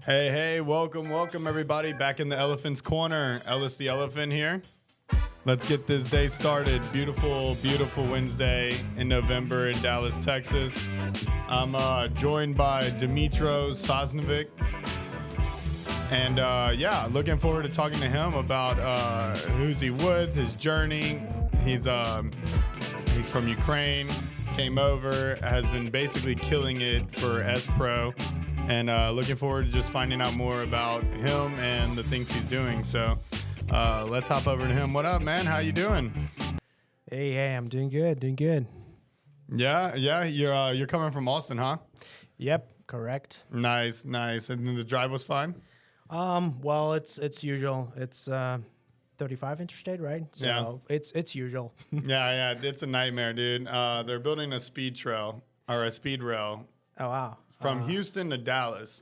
Hey, welcome everybody back in the Elephant's Corner. Ellis the Elephant here. Let's get this day started. Beautiful Wednesday in November in Dallas, Texas. I'm joined by Dmytro Sosnovyk. And looking forward to talking to him about who's he with, his journey. He's from Ukraine, came over, has been basically killing it for SPRO. And looking forward to just finding out more about him and the things he's doing. So let's hop over to him. What up, man? How you doing? Hey, I'm doing good. Yeah. You're coming from Austin, huh? Yep, correct. Nice. And then the drive was fine? Well, it's usual. It's 35 interstate, right? So Yeah. it's usual. Yeah. It's a nightmare, dude. They're building a speed trail or a speed rail Oh wow. from Houston to Dallas.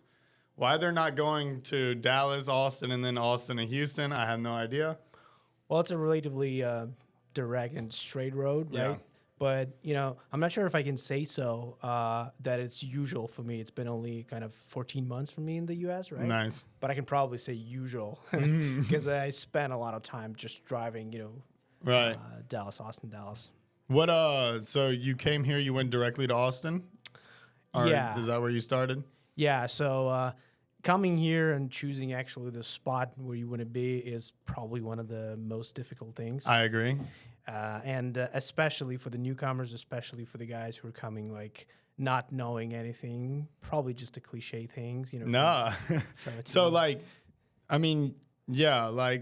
Why they're not going to Dallas, Austin, and then Austin to Houston, I have no idea. Well, it's a relatively direct and straight road, right? Yeah. But I'm not sure if I can say so that it's usual for me. It's been only kind of 14 months for me in the U.S., right? Nice. But I can probably say usual because I spent a lot of time just driving, Right. Dallas, Austin, Dallas. What so you came here, you went directly to Austin? Or Yeah. Is that where you started? Yeah, so coming here and choosing actually the spot where you want to be is probably one of the most difficult things. I agree. And especially for the newcomers, especially for the guys who are coming like not knowing anything, probably just the cliche things, Nah. from a So team. like, I mean, yeah, like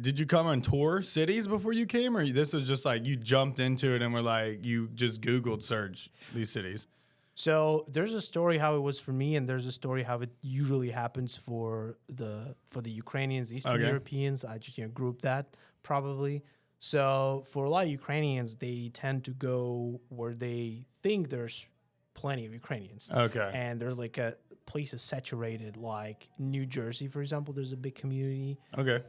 did you come and tour cities before you came, or this was just like you jumped into it and were like you just Googled search these cities? So there's a story how it was for me, and there's a story how it usually happens for the Ukrainians, Eastern Okay. Europeans. I just group that probably. So for a lot of Ukrainians, they tend to go where they think there's plenty of Ukrainians, Okay. and there's like a places saturated, like New Jersey, for example. There's a big community. Okay.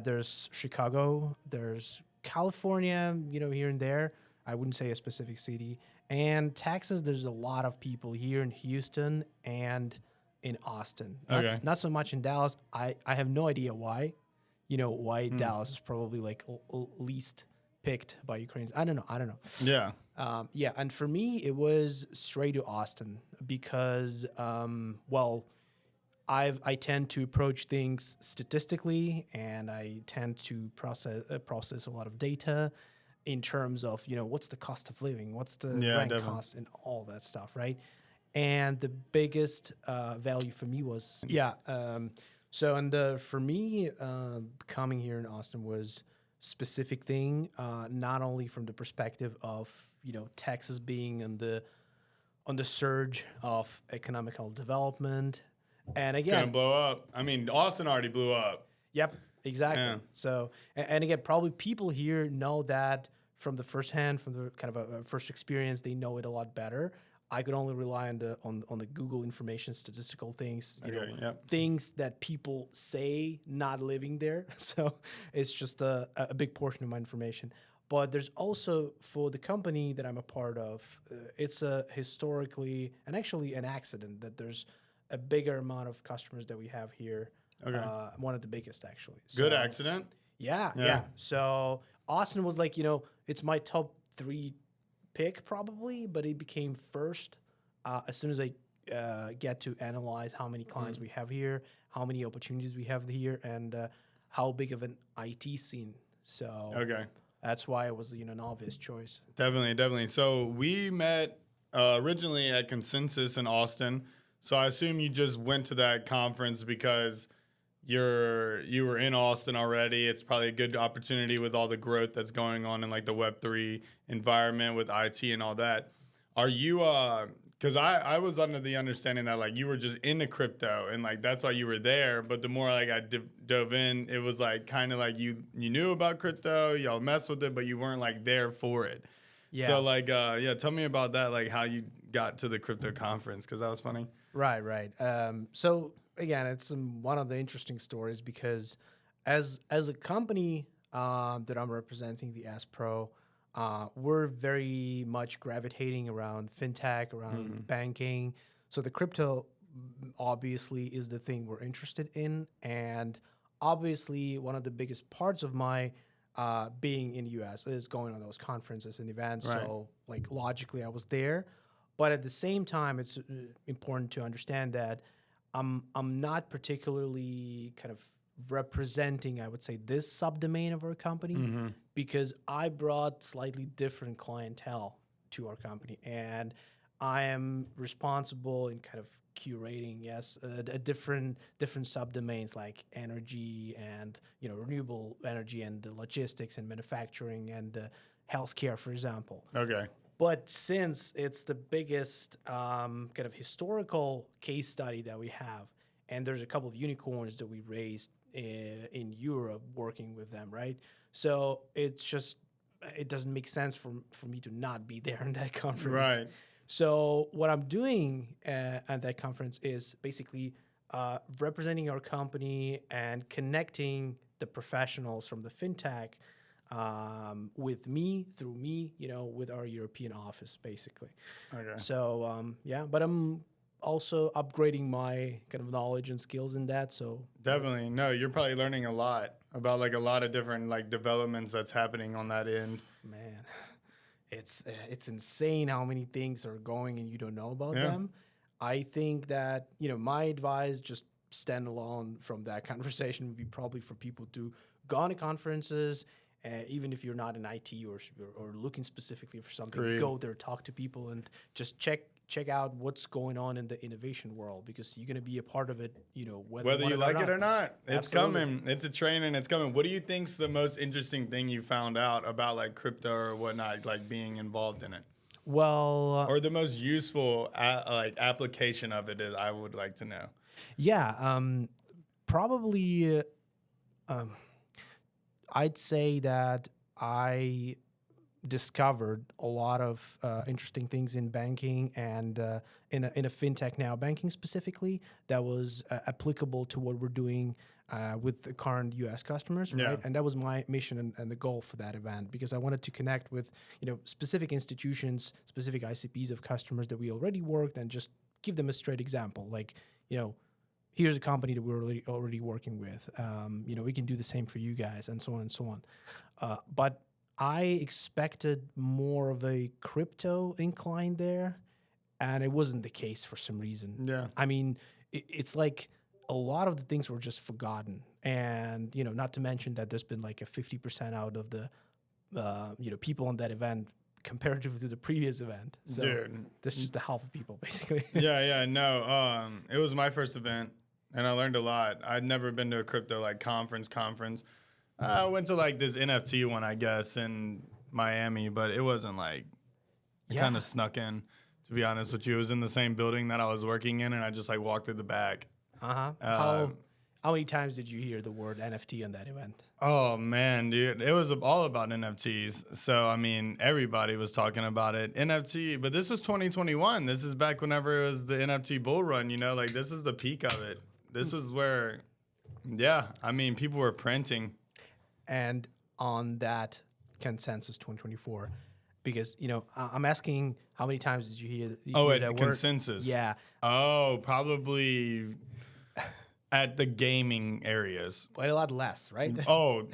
There's Chicago. There's California. Here and there. I wouldn't say a specific city. And Texas, there's a lot of people here in Houston and in Austin. Okay. Not so much in Dallas. I have no idea why. Why Dallas is probably like least picked by Ukrainians. I don't know. Yeah. And for me, it was straight to Austin because, I tend to approach things statistically, and I tend to process a lot of data in terms of what's the cost of living, what's the rent definitely. cost, and all that stuff, right? And the biggest value for me was for me coming here in Austin was specific thing, not only from the perspective of Texas being on the surge of economical development, and It's again, gonna blow up. I mean, Austin already blew up. yep, exactly. Yeah. So, and again, probably people here know that from the first hand, from the kind of a first experience, they know it a lot better. I could only rely on the Google information, statistical things, Okay, yep. things that people say not living there. So it's just a big portion of my information. But there's also, for the company that I'm a part of, it's a historically and actually an accident that there's a bigger amount of customers that we have here. Okay. One of the biggest, actually. Good So, accident. yeah. So Austin was like, it's my top 3 pick probably, but it became first as soon as I get to analyze how many clients we have here, how many opportunities we have here, and how big of an IT scene. So Okay. that's why it was an obvious choice. Definitely. So we met originally at Consensus in Austin. So I assume you just went to that conference because you were in Austin already. It's probably a good opportunity with all the growth that's going on in like the Web3 environment with IT and all that. Are you because I was under the understanding that like you were just into crypto and like that's why you were there. But the more like I dove in, it was like kind of like you knew about crypto, y'all messed with it, but you weren't like there for it. Yeah. So like tell me about that, like how you got to the crypto conference, because that was funny. Right. So again, it's one of the interesting stories because as a company that I'm representing, the SPRO, we're very much gravitating around fintech, around banking. So the crypto obviously is the thing we're interested in, and obviously one of the biggest parts of my being in the US is going on those conferences and events. Right. So like logically I was there, but at the same time it's important to understand that I'm not particularly kind of representing, I would say, this subdomain of our company, because I brought slightly different clientele to our company, and I am responsible in kind of curating, yes, a different subdomains like energy and renewable energy and the logistics and manufacturing and healthcare, for example. Okay. But since it's the biggest kind of historical case study that we have, and there's a couple of unicorns that we raised in Europe working with them, right? So it doesn't make sense for me to not be there in that conference. Right. So what I'm doing at that conference is basically representing our company and connecting the professionals from the fintech with me, through me, with our European office, basically. Okay. So but I'm also upgrading my kind of knowledge and skills in that. So Definitely. No, you're probably learning a lot about like a lot of different like developments that's happening on that end. man, it's insane how many things are going and you don't know about Yeah. them. I think that my advice, just stand alone from that conversation, would be probably for people to go on to conferences. Even if you're not in IT or looking specifically for something, Agreed. go there, talk to people, and just check out what's going on in the innovation world, because you're going to be a part of it, Whether you like it or not, it's Absolutely. coming. It's a train and it's coming. What do you think's the most interesting thing you found out about like crypto or whatnot, like being involved in it, Well, or the most useful like application of it is, I would like to know. yeah, probably. I'd say that I discovered a lot of interesting things in banking and in a fintech now, banking specifically, that was applicable to what we're doing with the current U.S. customers, right? Yeah. And that was my mission and the goal for that event, because I wanted to connect with specific institutions, specific ICPs of customers that we already worked, and just give them a straight example, like here's a company that we're already working with. We can do the same for you guys, and so on and so on. But I expected more of a crypto incline there, and it wasn't the case for some reason. Yeah. I mean, it's like a lot of the things were just forgotten, and not to mention that there's been like a 50% out of the people on that event comparative to the previous event. So Dude. that's just the half of people, basically. Yeah. No. It was my first event, and I learned a lot. I'd never been to a crypto like conference. I went to like this NFT one, I guess, in Miami, but it wasn't like, I kind of snuck in, to be honest with you. It was in the same building that I was working in, and I just like walked through the back. How many times did you hear the word NFT on that event? Oh man, dude, it was all about NFTs. So I mean, everybody was talking about it. NFT, but this was 2021. This is back whenever it was the NFT bull run. Like this is the peak of it. This was where, yeah, I mean, people were printing. And on that consensus 2024, because I'm asking, how many times did you hear At that the word? consensus. Yeah. Oh, probably at the gaming areas. Quite a lot less, right? Oh,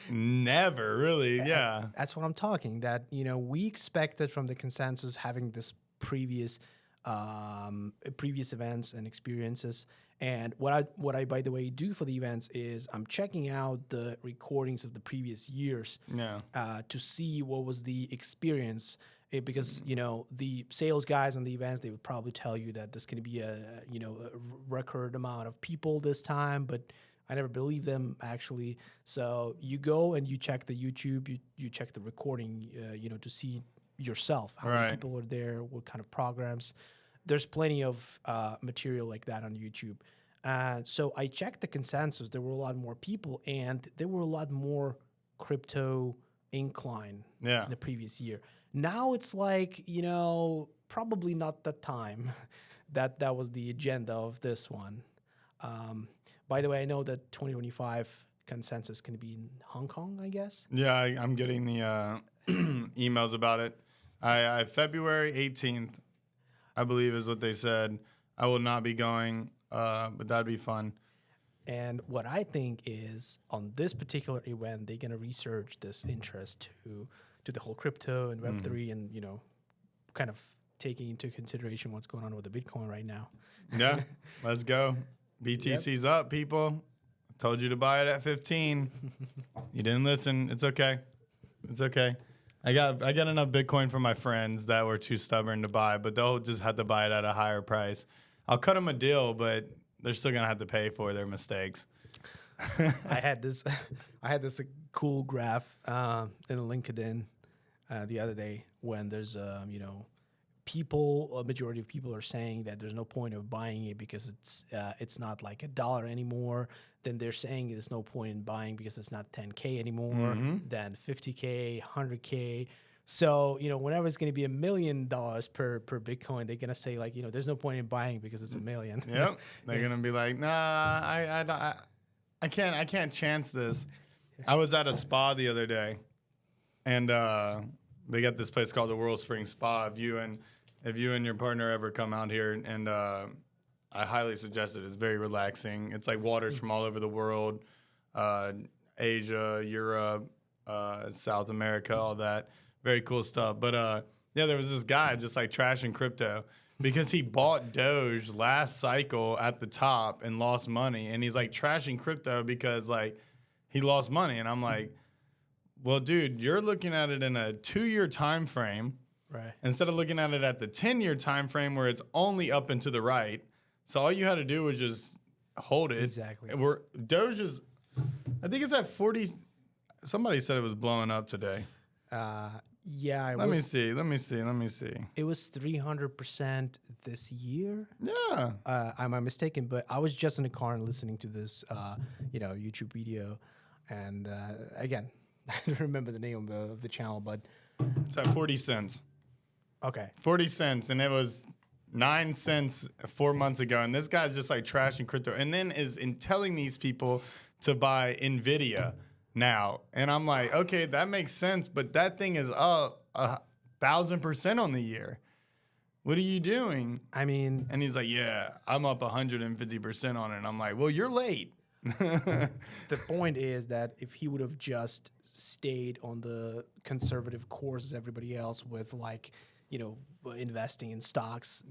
never really. Yeah. That's what I'm talking. That we expected from the consensus having this previous events and experiences. And what I by the way do for the events is I'm checking out the recordings of the previous years, to see what was the experience. Because the sales guys on the events, they would probably tell you that there's going to be a record amount of people this time, but I never believe them, actually. So you go and you check the YouTube, you check the recording, to see yourself how many people were there, what kind of programs. There's plenty of material like that on YouTube. So I checked the consensus. There were a lot more people, and there were a lot more crypto incline in the previous year. Now it's like, probably not the time that was the agenda of this one. By the way, I know that 2025 consensus can be in Hong Kong, I guess. Yeah, I'm getting the emails about it. February 18th, I believe is what they said. I will not be going, but that'd be fun. And what I think is on this particular event, they're gonna research this interest to the whole crypto and Web3, and kind of taking into consideration what's going on with the Bitcoin right now. Yeah, let's go. BTC's up, people. I told you to buy it at 15. You didn't listen. It's okay. It's okay. I got enough Bitcoin from my friends that were too stubborn to buy, but they'll just have to buy it at a higher price. I'll cut them a deal, but they're still gonna have to pay for their mistakes. I had this cool graph in LinkedIn the other day when there's a majority of people are saying that there's no point of buying it because it's not like $1 anymore. Then they're saying there's no point in buying because it's not 10K anymore, then 50K, 100K. So, whenever it's going to be $1 million per Bitcoin, they're going to say like, there's no point in buying because it's $1 million. Yep. They're going to be like, nah, I can't chance this. I was at a spa the other day, and they got this place called the World Spring Spa. If you and your partner ever come out here, and I highly suggest it. It's very relaxing. It's like waters from all over the world, Asia, Europe, South America, all that. Very cool stuff. But there was this guy just like trashing crypto because he bought Doge last cycle at the top and lost money. And he's like trashing crypto because like he lost money. And I'm like, well, dude, you're looking at it in a 2-year time frame. Right. Instead of looking at it at the 10-year time frame where it's only up and to the right. So all you had to do was just hold it. Exactly. Doge is, I think it's at 40. Somebody said it was blowing up today. Yeah. Let me see. It was 300% this year. Yeah. Am I mistaken? But I was just in the car and listening to this, YouTube video, and again, I don't remember the name of the channel, but It's at 40 cents. Okay. 40 cents, and it was 9 cents 4 months ago. And this guy's just like trashing crypto, and then is telling these people to buy NVIDIA now. And I'm like, okay, that makes sense, but that thing is up 1,000% on the year. What are you doing? I mean, and he's like, yeah, I'm up 150% on it. And I'm like, well, you're late. The point is that if he would have just stayed on the conservative course as everybody else with investing in stocks,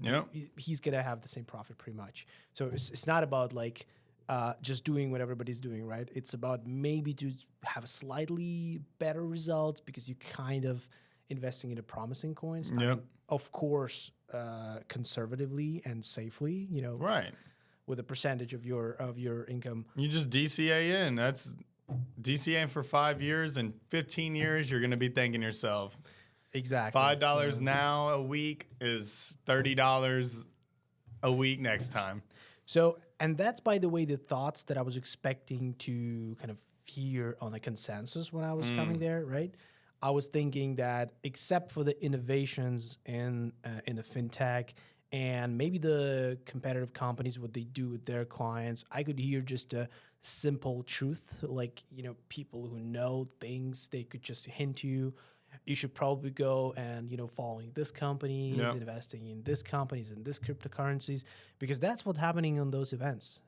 he's going to have the same profit pretty much. So it's not about just doing what everybody's doing, right? It's about maybe to have a slightly better result because you kind of investing into promising coins. Yep. Of course, conservatively and safely, right, with a percentage of your income. You just DCA in. That's DCA for 5 years, and 15 years, you're going to be thanking yourself. Exactly. $5 now a week is $30 a week next time. So, and that's, by the way, the thoughts that I was expecting to kind of hear on a consensus when I was coming there, right? I was thinking that except for the innovations in the fintech and maybe the competitive companies, what they do with their clients, I could hear just a simple truth, people who know things, they could just hint you should probably go and, following this company, investing in this companies and this cryptocurrencies, because that's what's happening on those events.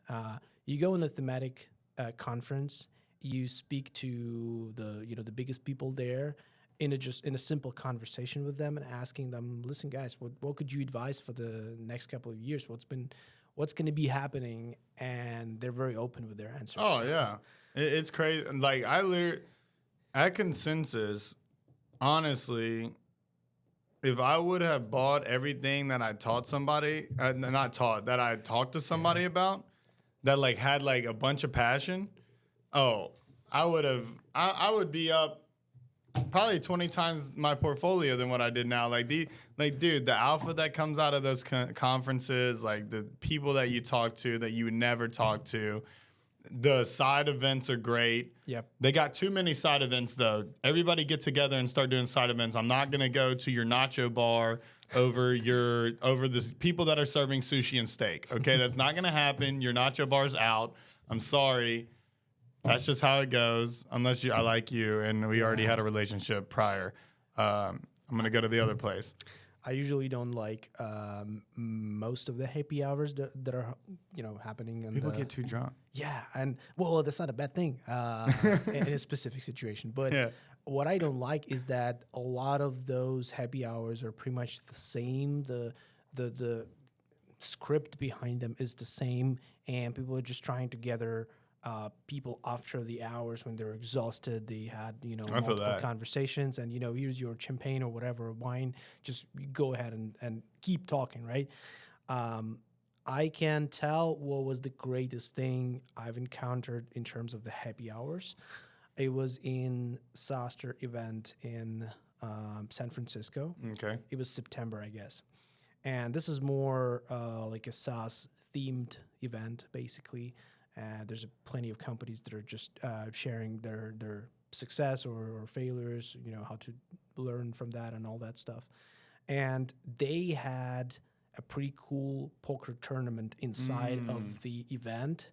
You go in a thematic conference, you speak to the biggest people there in a simple conversation with them and asking them, listen, guys, what could you advise for the next couple of years? What's going to be happening? And they're very open with their answers. Oh yeah, it's crazy. Like I literally at consensus, honestly, if I would have bought everything that I taught somebody, that I talked to somebody about, that had a bunch of passion, I would be up probably 20 times my portfolio than what I did now. Dude, the alpha that comes out of those conferences, the people that you talk to that you would never talk to, the side events are great. Yep. They got too many side events though. Everybody get together and start doing side events. I'm not gonna go to your nacho bar over the people that are serving sushi and steak. Okay, that's not gonna happen. Your nacho bar's out. I'm sorry. That's just how it goes. Unless I like you and we already had a relationship prior. I'm gonna go to the other place. I usually don't like most of the happy hours that are happening. In People get too drunk. Yeah, and well, that's not a bad thing in a specific situation. But Yeah. what I don't like is that a lot of those happy hours are pretty much the same. The script behind them is the same, and people are just trying to gather people after the hours when they're exhausted. They had multiple conversations, and here's your champagne or whatever wine. Just go ahead and keep talking, right? I can tell what was the greatest thing I've encountered in terms of the happy hours. It was in SaaStr event in San Francisco. Okay. It was September, I guess. And this is more like a SaaS themed event, basically. There's plenty of companies that are just sharing their success or failures, how to learn from that and all that stuff. And they had a pretty cool poker tournament inside of the event.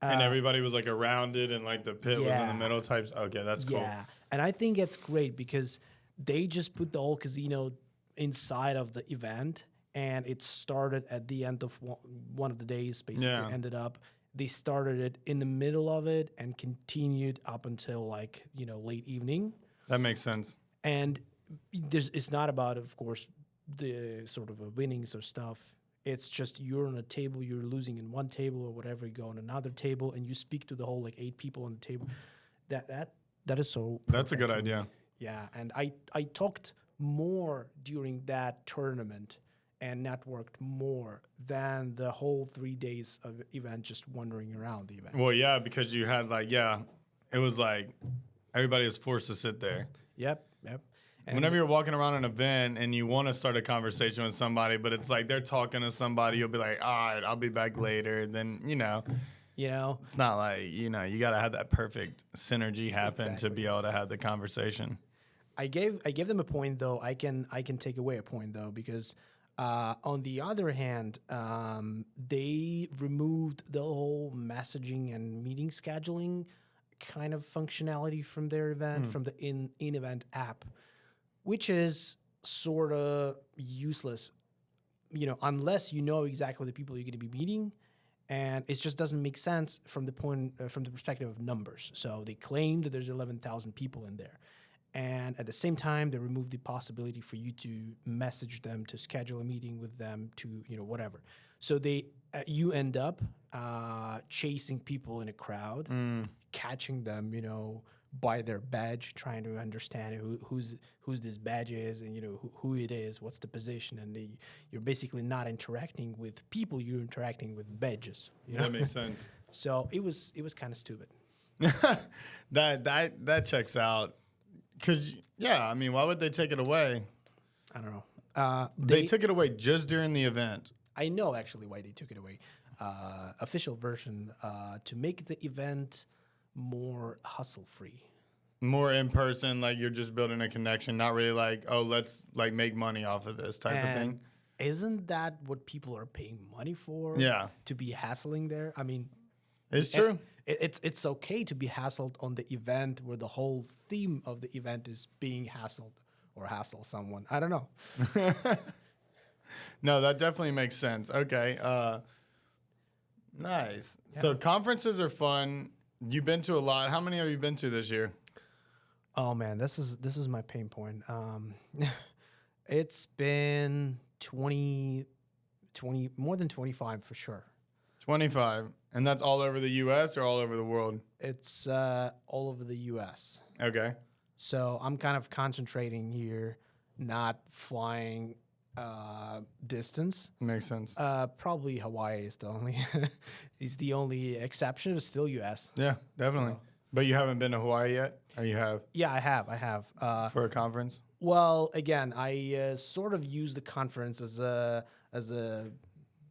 And everybody was like around it, and like the pit was in the middle types. Okay, that's cool. Yeah, and I think it's great because they just put the whole casino inside of the event, and it started at the end of one of the days. Basically, ended up they started it in the middle of it and continued up until late evening. That makes sense. And it's not about, of course, the sort of winnings or stuff. It's just you're on a table, you're losing in one table or whatever, you go on another table and you speak to the whole 8 people on the table. That is so perfect. That's a good idea. Yeah, and I talked more during that tournament and networked more than the whole 3 days of event just wandering around the event. Well, yeah, because you had it was like everybody was forced to sit there. Yep. And whenever you're walking around an event and you want to start a conversation with somebody, but it's like they're talking to somebody, you'll be like, all right, I'll be back later. Then, it's not like, you got to have that perfect synergy happen to be able to have the conversation. I gave them a point, though. I can take away a point, though, because on the other hand, they removed the whole messaging and meeting scheduling kind of functionality from their event, from the in-event app, which is sort of useless, unless you know exactly the people you're going to be meeting, and it just doesn't make sense from the perspective of numbers. So they claim that there's 11,000 people in there, and at the same time, they removed the possibility for you to message them, to schedule a meeting with them, to whatever. So you end up chasing people in a crowd, catching them, by their badge, trying to understand who's this badge is, and who it is, what's the position, and you're basically not interacting with people, you're interacting with badges. That makes sense. So it was kind of stupid. that checks out. Because why would they take it away? I don't know. They took it away just during the event. I know actually why they took it away. Official version to make the event more hustle-free. More in person, like you're just building a connection, not really like, oh, let's make money off of this type of thing. Isn't that what people are paying money for? Yeah. To be hassling there? I mean, it's true. It's okay to be hassled on the event where the whole theme of the event is being hassled or hassle someone. I don't know. No, that definitely makes sense. Okay. Nice. Yeah. So conferences are fun. You've been to a lot. How many have you been to this year? Oh man, this is my pain point. It's been 20, more than 25 for sure. 25. And that's all over the U.S. or all over the world? It's all over the U.S. Okay. So I'm kind of concentrating here, not flying distance. Makes sense. Probably Hawaii is the only exception. It's still U.S. Yeah, definitely. So. But you haven't been to Hawaii yet? Or you have? Yeah, I have. For a conference? Well, again, I sort of use the conference as a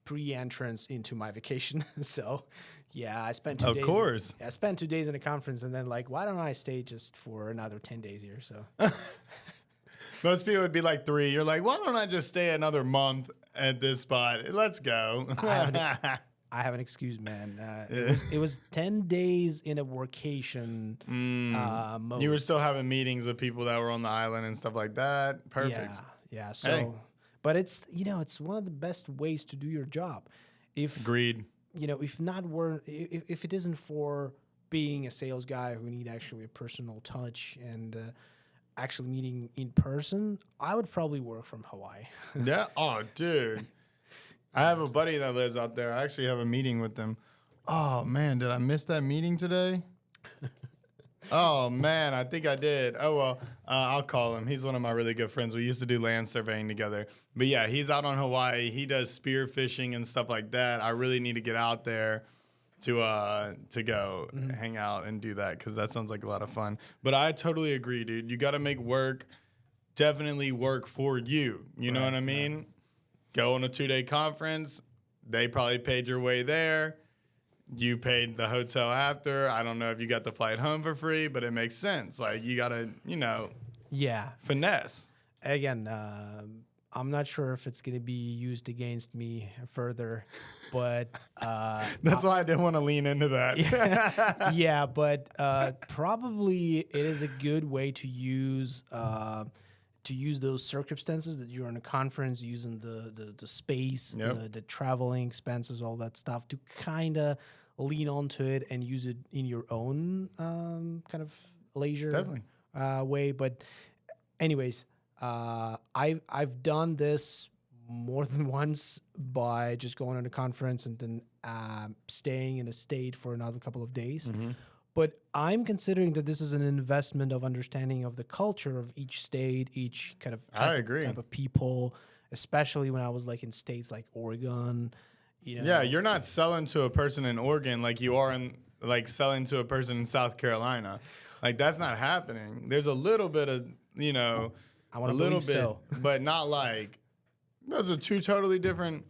pre-entrance into my vacation. So, yeah, I spent 2 days. Of course. I spent 2 days in a conference, and then why don't I stay just for another 10 days here? So. Most people would be like 3. You're like, why don't I just stay another month at this spot? Let's go. I have an excuse, man. It was 10 days in a workation mode. You were still having meetings with people that were on the island and stuff like that. Perfect. Yeah. So, But it's it's one of the best ways to do your job. If Agreed. if not were if it isn't for being a sales guy who need actually a personal touch and actually meeting in person, I would probably work from Hawaii. Yeah. Oh, dude. I have a buddy that lives out there. I actually have a meeting with them. Oh, man. Did I miss that meeting today? Oh, man. I think I did. Oh, well, I'll call him. He's one of my really good friends. We used to do land surveying together. But, yeah, he's out on Hawaii. He does spear fishing and stuff like that. I really need to get out there to go hang out and do that because that sounds like a lot of fun. But I totally agree, dude. You got to make work definitely work for you. You know what I mean? Right. Go on a 2-day conference. They probably paid your way there. You paid the hotel after. I don't know if you got the flight home for free, but it makes sense. Like, you got to, finesse. Again, I'm not sure if it's going to be used against me further, but... That's why I didn't want to lean into that. Yeah, but probably it is a good way to use those circumstances that you're in a conference, using the space, the traveling expenses, all that stuff, to kind of lean onto it and use it in your own kind of leisure way. But anyways, I've done this more than once by just going on a conference and then staying in a state for another couple of days. Mm-hmm. But I'm considering that this is an investment of understanding of the culture of each state, each kind of type of people, especially when I was like in states like Oregon. Yeah, you're not selling to a person in Oregon like you are in like selling to a person in South Carolina. Like, that's not happening. There's a little bit of, I want a little bit, so. But not like those are two totally different.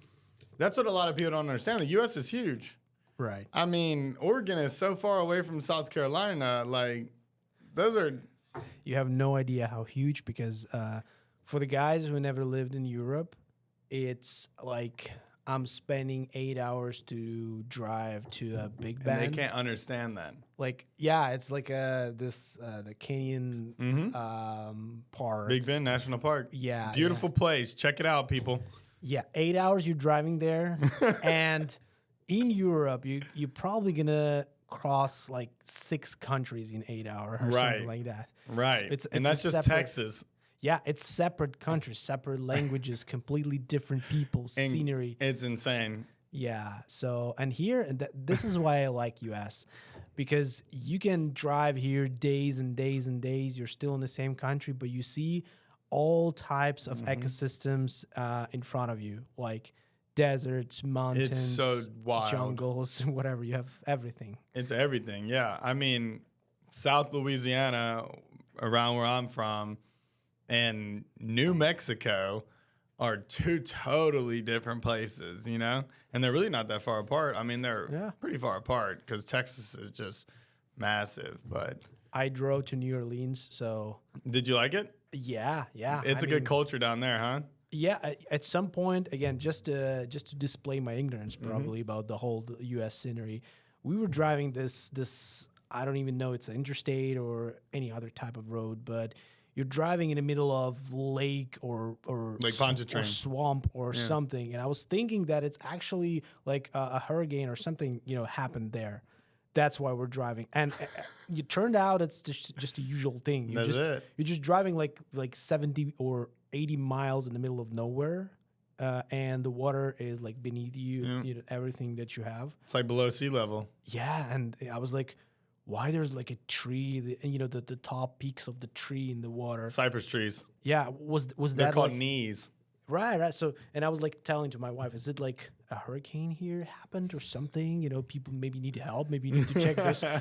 That's what a lot of people don't understand. The U.S. is huge. Right. I mean, Oregon is so far away from South Carolina. Like, those are... You have no idea how huge, because for the guys who never lived in Europe, it's like I'm spending 8 hours to drive to a Big Bend. And they can't understand that. Like, yeah, it's like the Canyon Park. Big Bend National Park. Yeah. Beautiful place. Check it out, people. Yeah, 8 hours you're driving there. And... in Europe, you're probably going to cross like 6 countries in 8 hours or something like that. Right. So and that's just Texas. Yeah, it's separate countries, separate languages, completely different people, scenery. It's insane. Yeah. So, and here, this is why I like US, because you can drive here days and days and days. You're still in the same country, but you see all types of ecosystems in front of you, like deserts, mountains, it's so wild. Jungles, whatever. You have everything. It's everything, yeah. I mean, South Louisiana, around where I'm from, and New Mexico are 2 totally different places, And they're really not that far apart. I mean, they're pretty far apart because Texas is just massive. But I drove to New Orleans, so... Did you like it? Yeah. It's a good culture down there, huh? Yeah, at some point, again, just to display my ignorance probably about the whole U.S. scenery, we were driving this I don't even know it's an interstate or any other type of road, but you're driving in the middle of lake or Pontchartrain, or swamp or something, and I was thinking that it's actually like a hurricane or something happened there. That's why we're driving, and it turned out it's just a usual thing. You're just driving like 70 or 80 miles in the middle of nowhere, and the water is like beneath you, everything that you have. It's like below sea level. Yeah, and I was like, why there's like a tree, the top peaks of the tree in the water. Cypress trees. Yeah, was They're that called like, knees. Right. So, and I was like telling to my wife, is it like a hurricane here happened or something? People maybe need help. Maybe you need to check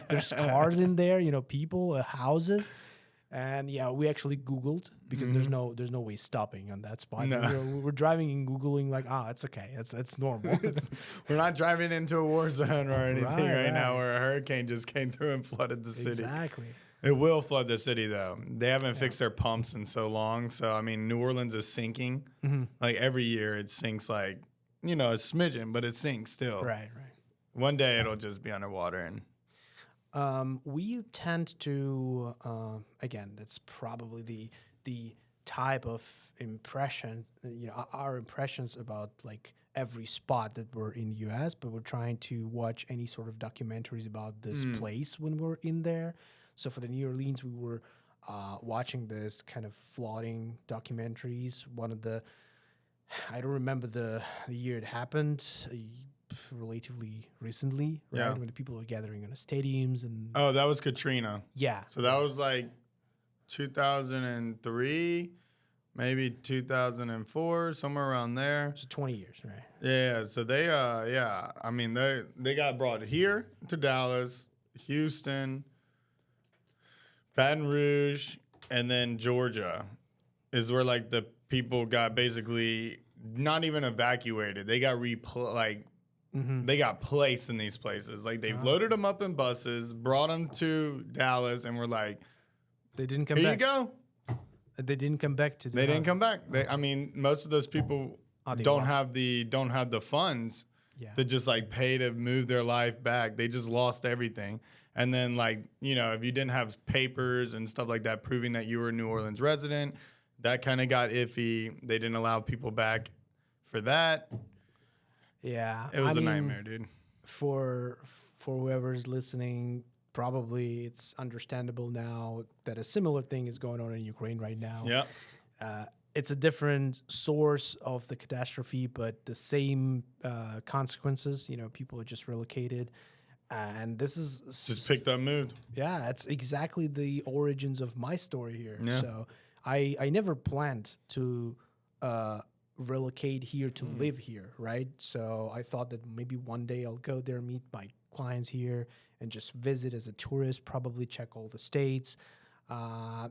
there's cars in there, people, houses. And yeah, we actually Googled because there's no way stopping on that spot. No. We're driving and Googling like, it's okay. It's normal. We're not driving into a war zone or anything right now where a hurricane just came through and flooded the city. Exactly. It will flood the city, though. They haven't fixed their pumps in so long. So, I mean, New Orleans is sinking. Like, every year it sinks like, a smidgen, but it sinks still. Right. One day it'll just be underwater. And we tend to, again, that's probably the type of impression, our impressions about like every spot that we're in the US, but we're trying to watch any sort of documentaries about this place when we're in there. So for the New Orleans, we were watching this kind of flooding documentaries. One of the, I don't remember the year it happened, relatively recently, right? Yeah. When the people were gathering in the stadiums and Oh, that was Katrina. yeah. So that was like 2003, maybe 2004, somewhere around there. So 20 years, right? Yeah, so they I mean they got brought here to Dallas, Houston, Baton Rouge, and then Georgia is where like the people got basically not even evacuated. They got they got placed in these places. Like they've loaded them up in buses, brought them to Dallas, and were like, They didn't come "Here back. you go." They didn't come back to. They didn't come back. I mean, most of those people don't have the funds to just like pay to move their life back. They just lost everything. And then like, if you didn't have papers and stuff like that proving that you were a New Orleans resident, that kind of got iffy. They didn't allow people back for that. Yeah, It was a nightmare, dude. For whoever's listening, probably it's understandable now that a similar thing is going on in Ukraine right now. Yeah. It's a different source of the catastrophe, but the same consequences. People are just relocated, and this is Just picked up, moved. Yeah, that's exactly the origins of my story here. Yeah. So I never planned to relocate here to live here, right? So I thought that maybe one day I'll go there, meet my clients here, and just visit as a tourist, probably check all the states.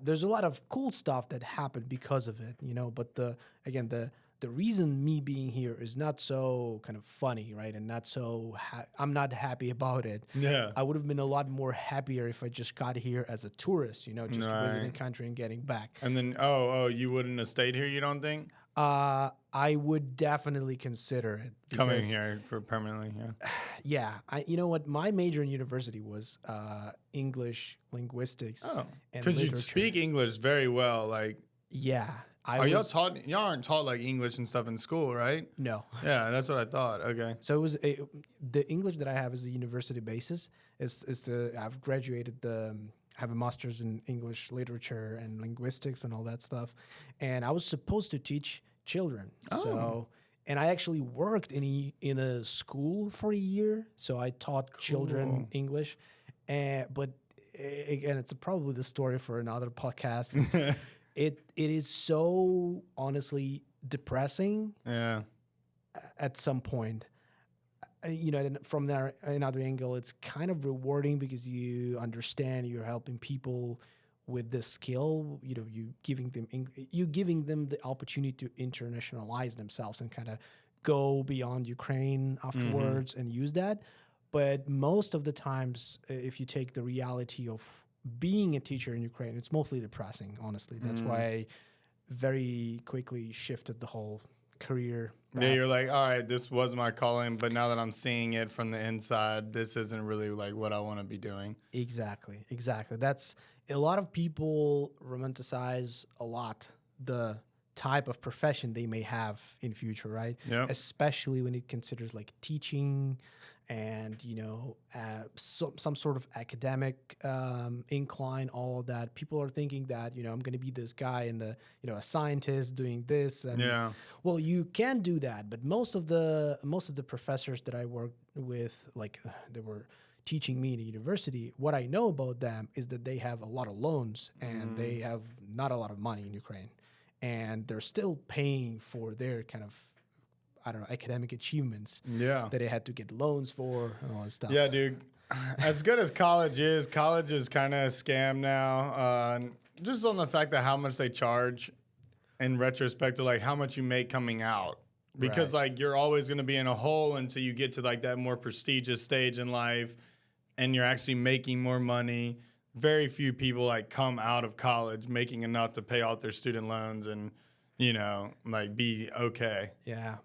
There's a lot of cool stuff that happened because of it, but the reason me being here is not so kind of funny, right? And not so, I'm not happy about it. Yeah. I would have been a lot more happier if I just got here as a tourist, just visiting the country and getting back. And then, you wouldn't have stayed here, you don't think? I would definitely consider it. Coming here for permanently, yeah. Yeah. You know what? My major in university was English, linguistics, and because you speak English very well. Like, yeah. y'all aren't taught like English and stuff in school, right? No. Yeah, that's what I thought. Okay. So it was the English that I have is the university basis. I've graduated have a master's in English literature and linguistics and all that stuff, and I was supposed to teach children. So, and I actually worked in a school for a year. So I taught children English, but again, it's probably the story for another podcast. It is so honestly depressing. Yeah. At some point. From there, another angle, it's kind of rewarding because you understand you're helping people with this skill. You giving them the opportunity to internationalize themselves and kind of go beyond Ukraine afterwards and use that. But most of the times, if you take the reality of being a teacher in Ukraine, it's mostly depressing. Honestly, that's why I very quickly shifted the whole career. Yeah, you're like, all right, this was my calling, but now that I'm seeing it from the inside, this isn't really like what I want to be doing. Exactly. That's a lot of people romanticize a lot the type of profession they may have in future, right? Yeah. Especially when it considers like teaching and some sort of academic incline, all of that. People are thinking that I'm going to be this guy and a scientist doing this. And well, you can do that, but most of the professors that I worked with, like they were teaching me in a university, what I know about them is that they have a lot of loans and they have not a lot of money in Ukraine, and they're still paying for their kind of academic achievements that they had to get loans for and all that stuff. Yeah, dude. As good as college is kind of a scam now. Just on the fact that how much they charge in retrospect to like how much you make coming out. Because like you're always going to be in a hole until you get to like that more prestigious stage in life and you're actually making more money. Very few people like come out of college making enough to pay off their student loans and, like be okay. Yeah.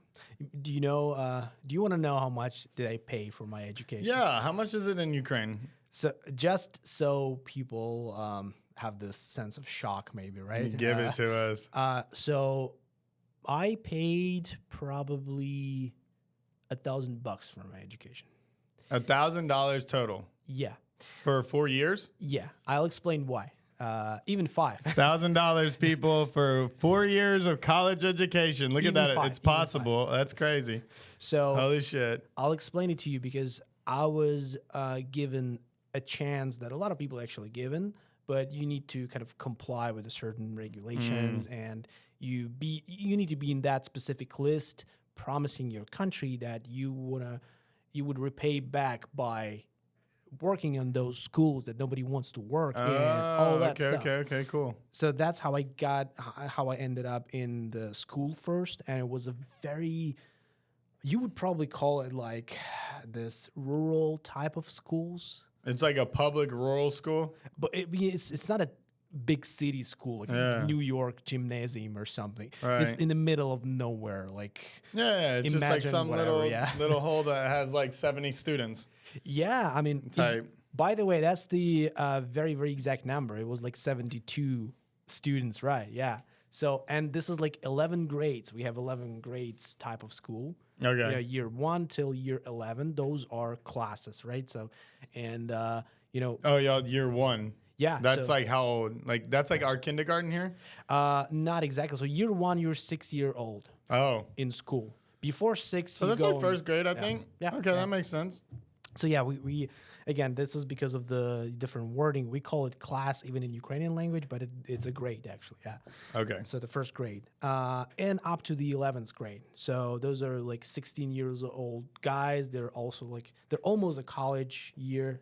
Do you want to know how much did I pay for my education? Yeah. How much is it in Ukraine? So just so people have this sense of shock, maybe, right? Give it to us. So I paid probably $1,000 for my education. $1,000 total Yeah. for 4 years. Yeah. I'll explain why. Even 5. $1,000 people for 4 years of college education. Look Even at that. 5, It's even possible. That's crazy. So Holy shit. I'll explain it to you because I was given a chance that a lot of people actually given, but you need to kind of comply with a certain regulations and you need to be in that specific list, promising your country that you would repay back by working on those schools that nobody wants to work in, all that stuff. Okay, cool. So that's how I ended up in the school first, and it was a very, you would probably call it like this rural type of schools. It's like a public rural school. But it's not a big city school like New York gymnasium or something. Right. It's in the middle of nowhere. Like Yeah, it's just like imagine some whatever, little hole that has like 70 students. yeah, I mean, Type. by the way, that's the very, very exact number. It was like 72 students, right? Yeah. So, and this is like 11 grades. We have 11 grades type of school. Okay. You know, year 1 till year 11, those are classes, right? So, and, you know. Oh, yeah, year 1. Yeah. That's so, like how old? Like, that's like our kindergarten here? not exactly. So, year 1, you're 6-year-old Oh. in school. Before 6, So that's like first grade, I think? Yeah. Okay, that makes sense. So yeah, we again, this is because of the different wording. We call it class even in Ukrainian language, but it's a grade actually. Yeah. Okay. So the first grade, and up to the 11th grade. So those are like 16 years old guys. They're also like they're almost a college year,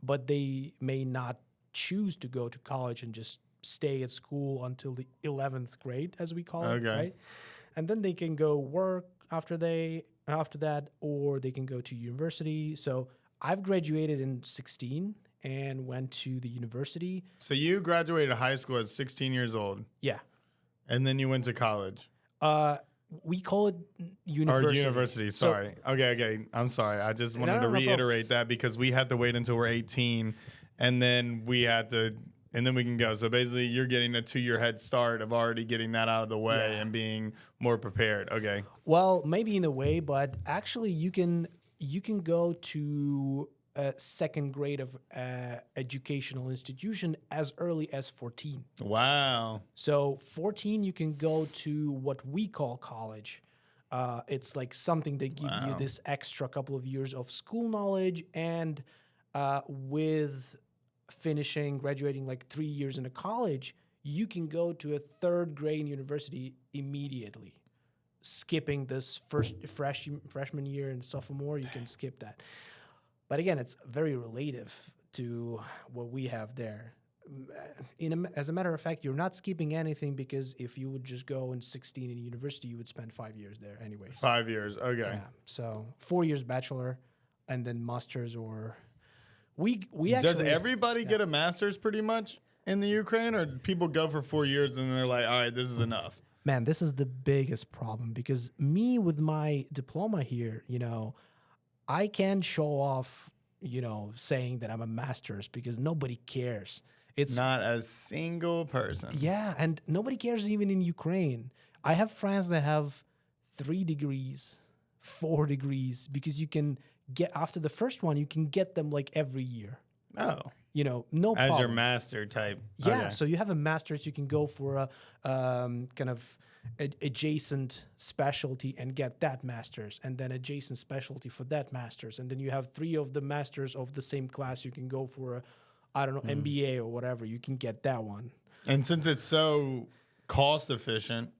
but they may not choose to go to college and just stay at school until the 11th grade, as we call it. Okay. Right. And then they can go work after that, or they can go to university. So I've graduated in 16 and went to the university. So you graduated high school at 16 years old, Yeah. and then you went to college. We call it university. Or university, So- sorry. Okay. I'm sorry. I just wanted to no problem. reiterate that because we had to wait until we're 18, and then we can go. So basically, you're getting a 2-year head start of already getting that out of the way Yeah. and being more prepared. Okay. Well, maybe in a way, but actually you can go to a second grade of educational institution as early as 14. Wow. So 14, you can go to what we call college. It's like something that give you this extra couple of years of school knowledge, and with graduating like 3 years in a college, you can go to a third grade university immediately. Skipping this freshman year and sophomore, you can skip that. But again, it's very relative to what we have there. As a matter of fact, you're not skipping anything because if you would just go in 16 in university, you would spend 5 years there anyways. 5 years. Okay. Yeah. So 4 years bachelor and then masters, or we actually. Does everybody get a master's pretty much in the Ukraine, or do people go for 4 years and they're like, all right, this is enough? Man, this is the biggest problem because me with my diploma here, you know, I can show off, you know, saying that I'm a master's because nobody cares. It's Not a single person. yeah, and nobody cares even in Ukraine. I have friends that have 3 degrees, 4 degrees, because you can get after the first one, you can get them like every year. Oh. You know, no As problem. your master type. Yeah, Okay. so you have a master's, you can go for a kind of adjacent specialty and get that master's, and then adjacent specialty for that master's, and then you have 3 of the masters of the same class. You can go for a, I don't know, MBA or whatever. You can get that one. And since it's so cost efficient,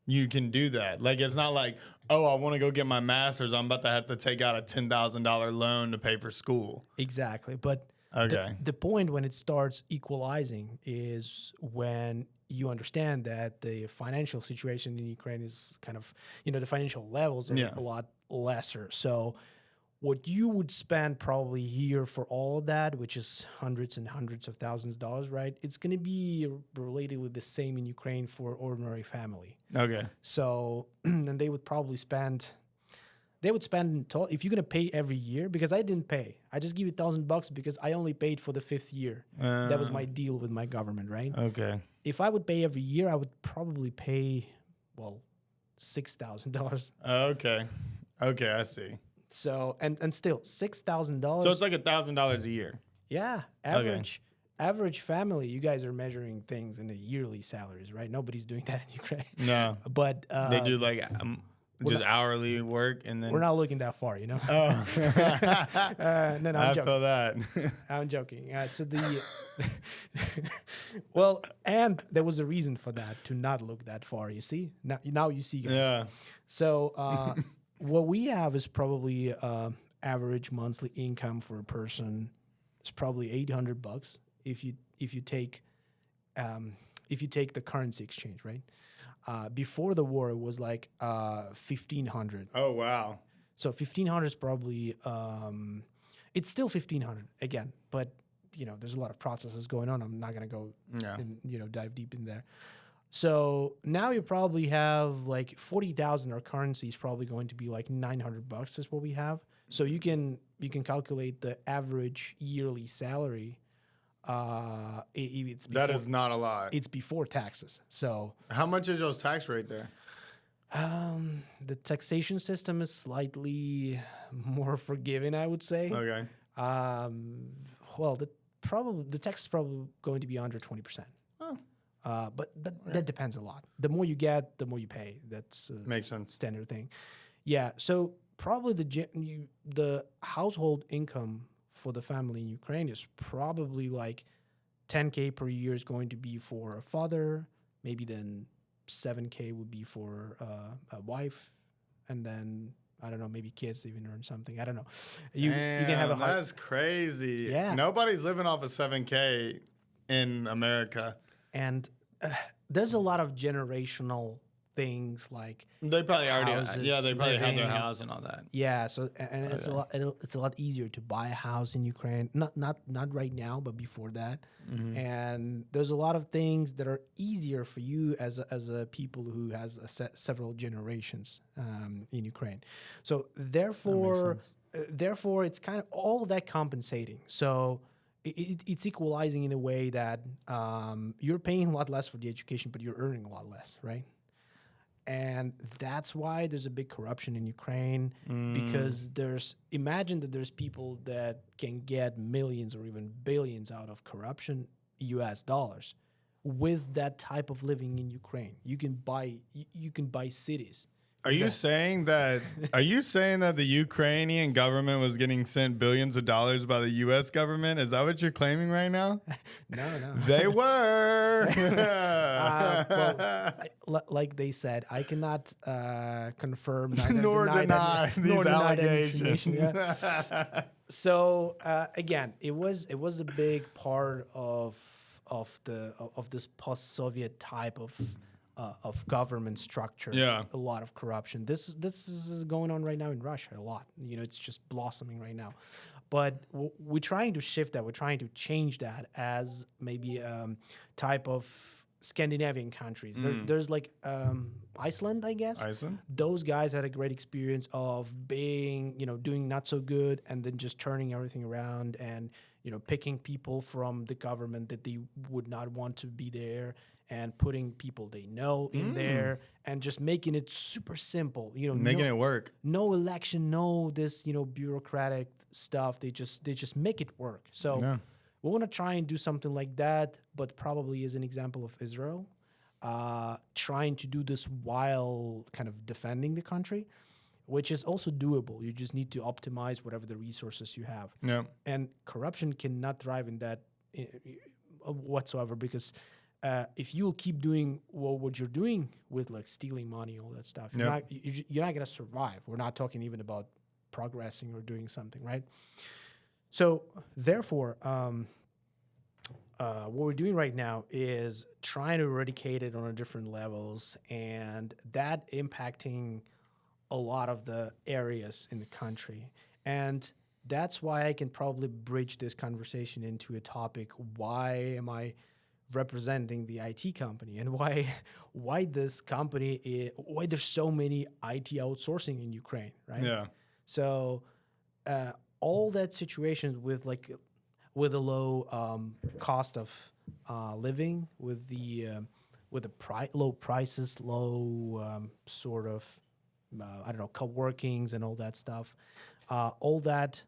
you can do that. Like, it's not like, oh, I want to go get my master's. I'm about to have to take out a $10,000 loan to pay for school. Exactly, but Okay. the point when it starts equalizing is when you understand that the financial situation in Ukraine is kind of, you know, the financial levels are a lot lesser. So what you would spend probably here for all of that, which is hundreds and hundreds of thousands of dollars, right? It's going to be relatively the same in Ukraine for ordinary family. Okay. So, and they would probably spend they would spend if you're gonna pay every year, because I didn't pay. I just give you $1,000 because I only paid for the 5th year. That was my deal with my government, right? Okay. If I would pay every year, I would probably pay $6,000. Okay. Okay, I see. So and still $6,000. So it's like $1,000 a year. Yeah, average family. You guys are measuring things in the yearly salaries, right? Nobody's doing that in Ukraine. No. But They do like just hourly work and then. we're not looking that far, you know. Oh. No, I'm I joking. feel that. I'm joking. So well, and there was a reason for that, to not look that far. You see, now you see, guys. Yeah. So what we have is probably average monthly income for a person is probably $800 if you take the currency exchange, right? Before the war, it was like 1,500. Oh, wow. So 1,500 is probably it's still 1,500 again, but there's a lot of processes going on. I'm not gonna go and dive deep in there. So now you probably have like 40,000. Our currency is probably going to be like $900 is what we have. So you can calculate the average yearly salary. It's That is not a lot. It's before taxes. So How much is your tax rate there? the taxation system is slightly more forgiving, I would say. Okay. Well, the tax is probably going to be under 20%. Oh. But that depends a lot. The more you get, the more you pay. That's Makes sense. standard thing. Yeah. So probably the household income for the family in Ukraine is probably like $10K per year is going to be for a father. Maybe then $7K would be for a wife, and then I don't know, maybe kids even earn something. I don't know. You can have a That's crazy. Yeah. Nobody's living off of $7K in America. And there's a lot of generational things like They probably already, houses, they probably have their living. house and all that. Yeah, so and it's a lot easier to buy a house in Ukraine. Not right now, but before that. Mm-hmm. And there's a lot of things that are easier for you as a people who has several generations in Ukraine. So therefore, it's kind of all of that compensating. So it's equalizing in a way that you're paying a lot less for the education, but you're earning a lot less, right? And that's why there's a big corruption in Ukraine, because imagine that there's people that can get millions or even billions out of corruption, US dollars. With that type of living in Ukraine, you can buy cities. Are you saying that the Ukrainian government was getting sent billions of dollars by the US government? Is that what you're claiming right now? No. They were. Like they said, I cannot confirm nor deny these allegations. Yeah. So again, it was a big part of this post-Soviet type of government structure. Yeah. A lot of corruption. This is going on right now in Russia a lot. It's just blossoming right now. But we're trying to shift that. We're trying to change that as maybe type of Scandinavian countries. There's like Iceland, I guess. Iceland? Those guys had a great experience of being, doing not so good and then just turning everything around and, picking people from the government that they would not want to be there and putting people they know in there and just making it super simple. Making it work. No election, no this, bureaucratic stuff. They just make it work. So we want to try and do something like that, but probably as an example of Israel, trying to do this while kind of defending the country, which is also doable. You just need to optimize whatever the resources you have. Yeah. And corruption cannot thrive in that whatsoever, because if you'll keep doing what you're doing with like stealing money, all that stuff, you're not going to survive. We're not talking even about progressing or doing something, right? So therefore, what we're doing right now is trying to eradicate it on a different levels, and that impacting a lot of the areas in the country. And that's why I can probably bridge this conversation into a topic. Why am I representing the IT company, and why this company why there's so many IT outsourcing in Ukraine, right? Yeah. So all that situations with a low cost of living, with the low prices, low sort of I don't know, co-workings and all that stuff, all that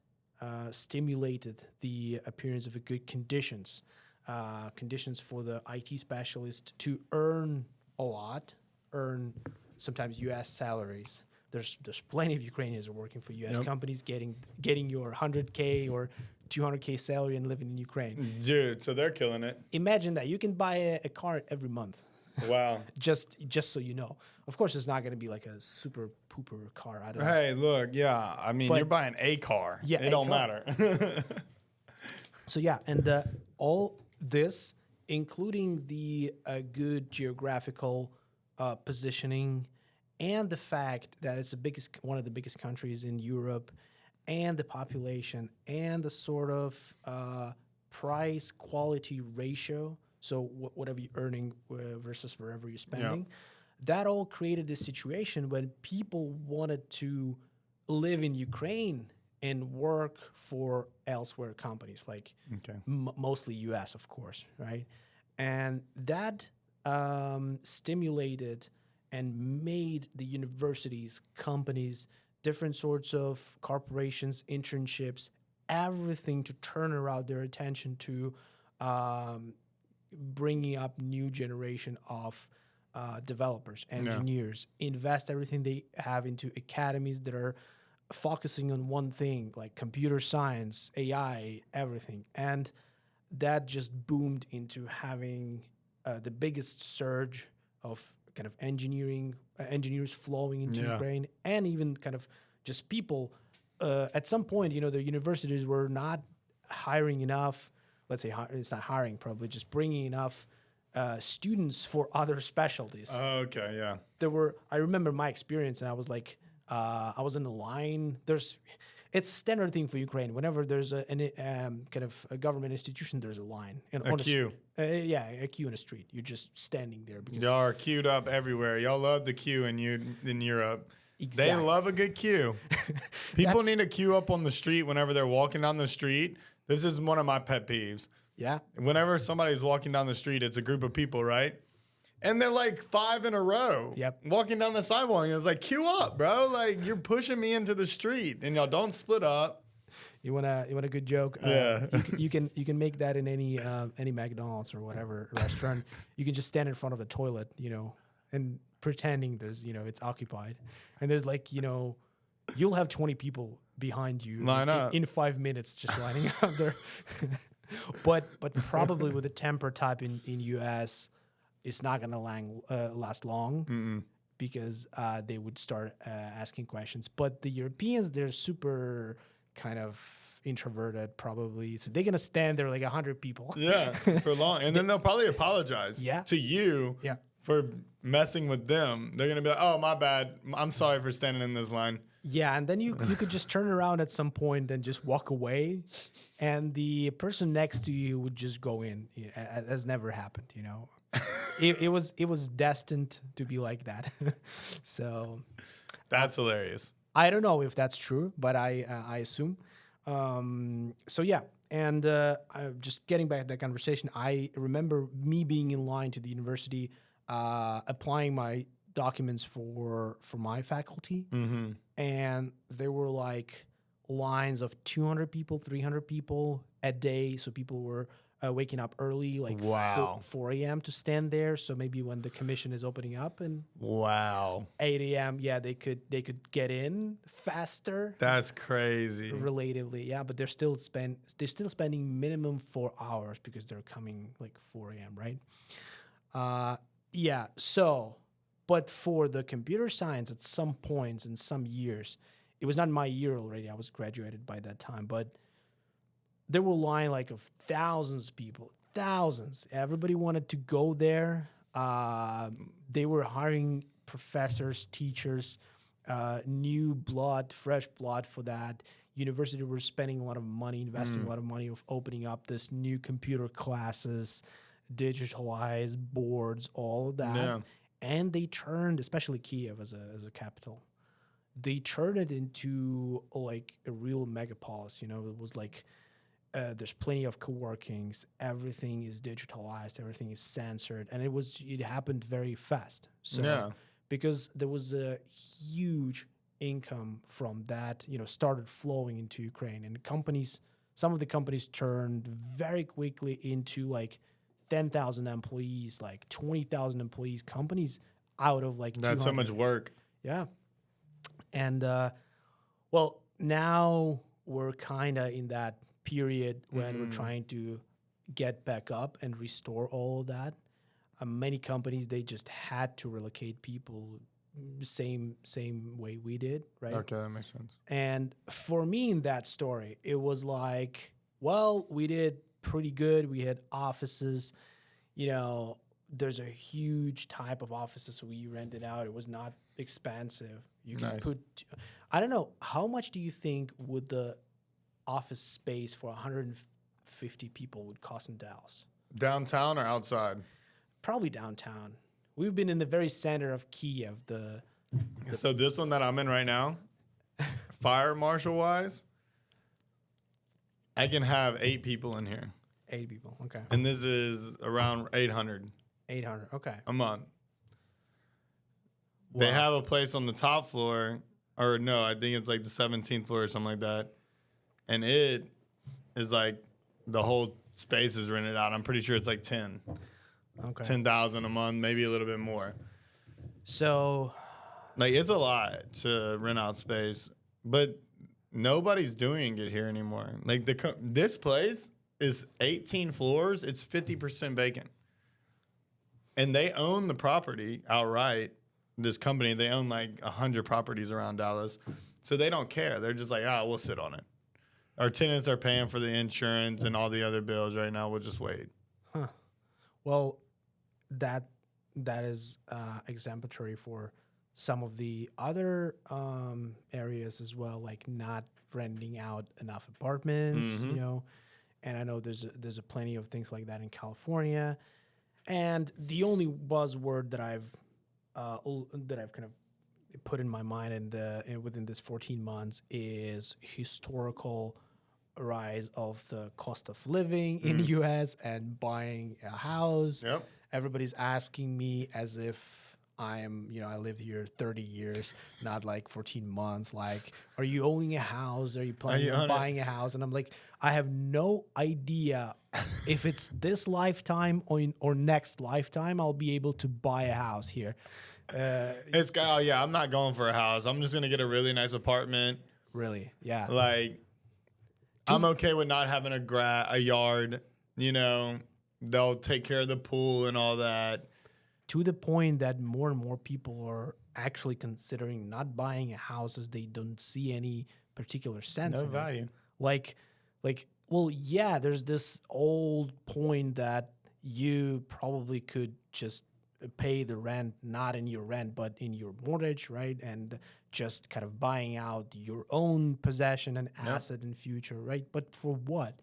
stimulated the appearance of a good conditions for the IT specialist to earn a lot, earn sometimes U.S. salaries. There's plenty of Ukrainians who are working for U.S. companies, getting your 100K or 200K salary and living in Ukraine. Dude, so they're killing it. Imagine that you can buy a car every month. Wow. just so you know. Of course, it's not going to be like a super pooper car. I don't know. Hey, look, yeah. I mean, you're buying a car. Yeah, it don't matter. So yeah, and all this, including the good geographical positioning, and the fact that it's one of the biggest countries in Europe, and the population, and the sort of price quality ratio. So whatever you're earning versus wherever you're spending, that all created this situation when people wanted to live in Ukraine and work for elsewhere companies, like mostly U.S., of course, right? And that stimulated and made the universities, companies, different sorts of corporations, internships, everything to turn around their attention to bringing up new generation of developers, engineers, invest everything they have into academies that are focusing on one thing, like computer science, AI, everything. And that just boomed into having the biggest surge of kind of engineers flowing into Ukraine, and even kind of just people. At some point, the universities were not hiring enough. Let's say it's not hiring, probably just bringing enough students for other specialties. Okay, yeah. I remember my experience, and I was like, I was in the line. It's standard thing for Ukraine. Whenever there's kind of a government institution, there's a line. A queue. A queue in a street. You're just standing there. Because Y'all are queued up everywhere. Y'all love the queue in Europe. Exactly. They love a good queue. People need to queue up on the street whenever they're walking down the street. This is one of my pet peeves. Yeah. Whenever somebody's walking down the street, it's a group of people, right? And they're like 5 in a row. Yep. Walking down the sidewalk. And it's like, queue up, bro. Like, you're pushing me into the street. And y'all don't split up. You want a good joke? Yeah. You can make that in any McDonald's or whatever restaurant. You can just stand in front of a toilet, and pretending there's it's occupied. And there's like, you'll have 20 people behind you Line up. in 5 minutes just lining up there. But probably with the temper type in US, it's not gonna last long because they would start asking questions. But the Europeans, they're super kind of introverted, probably, so they're gonna stand there like 100 people. Yeah, for long, and then they'll probably apologize. To you. Yeah. For messing with them. They're gonna be like, "Oh, my bad. I'm sorry for standing in this line." Yeah, and then you could just turn around at some point and just walk away, and the person next to you would just go in. It has never happened, it was destined to be like that. So that's hilarious. I don't know if that's true, but I assume. So yeah, and just getting back to that conversation, I remember me being in line to the university, applying my documents for my faculty, and there were like lines of 200 people, 300 people a day. So people were waking up early, like 4 a.m. to stand there. So maybe when the commission is opening up and 8 a.m., they could get in faster. That's crazy. Relatively, yeah, but they're still spending minimum 4 hours because they're coming like 4 a.m., right? Yeah. So, but for the computer science, at some points in some years, it was not my year already. I was graduated by that time, but there were line like of thousands of people, thousands. Everybody wanted to go there. They were hiring professors, teachers, new blood, fresh blood for that. University were spending a lot of money, investing a lot of money of opening up this new computer classes, digitalize boards, all of that. Yeah. And they turned, especially Kiev as a capital, they turned it into like a real megapolis. You know, it was like there's plenty of co-workings. Everything is digitalized. Everything is censored, and it happened very fast. So Yeah. because there was a huge income from that, you know, started flowing into Ukraine, and some of the companies turned very quickly into like 10,000 employees, like 20,000 employees, companies out of like That's so 200. much work. Yeah. And well, now we're kind of in that period when we're trying to get back up and restore all of that. Many companies, they just had to relocate people same way we did, right? Okay, that makes sense. And for me in that story, it was like, well, we did pretty good. We had offices, you know, there's a huge type of offices we rented out. It was not expensive. You can Nice. I don't know, how much do you think would the office space for 150 people would cost in Dallas? Downtown or outside? Probably downtown. We've been in the very center of Kiev. So this one that I'm in right now, fire marshal wise, I can have 8 people in here. 8 people. Okay. And this is around 800 Okay. a month. They have a place on the top floor, or no, I think it's like the 17th floor or something like that. And it is like the whole space is rented out. I'm pretty sure it's like 10,000 a month, maybe a little bit more. So, like, it's a lot to rent out space, but nobody's doing it here anymore. Like this place is 18 floors. It's 50% vacant, and they own the property outright. This company, they own like 100 properties around Dallas, so they don't care. They're just like, we'll sit on it. Our tenants are paying for the insurance and all the other bills right now. We'll just wait. Huh. Well, that is exemplary for some of the other areas as well, like not renting out enough apartments, you know. And I know there's a plenty of things like that in California. And the only buzzword that I've kind of put in my mind within this 14 months is historical rise of the cost of living in the U.S. and buying a house. Yep. Everybody's asking me as if I lived here 30 years, not like 14 months. Like, are you owning a house? Are you planning on buying a house? And I'm like, I have no idea if it's this lifetime or next lifetime I'll be able to buy a house here. I'm not going for a house. I'm just gonna get a really nice apartment. Really, yeah. Like, I'm okay with not having a yard. You know, they'll take care of the pool and all that. To the point that more and more people are actually considering not buying a house as they don't see any particular sense. No value. Well, yeah, there's this old point that you probably could just pay the rent, not in your rent, but in your mortgage, right? And just kind of buying out your own possession and asset in future, right? But for what?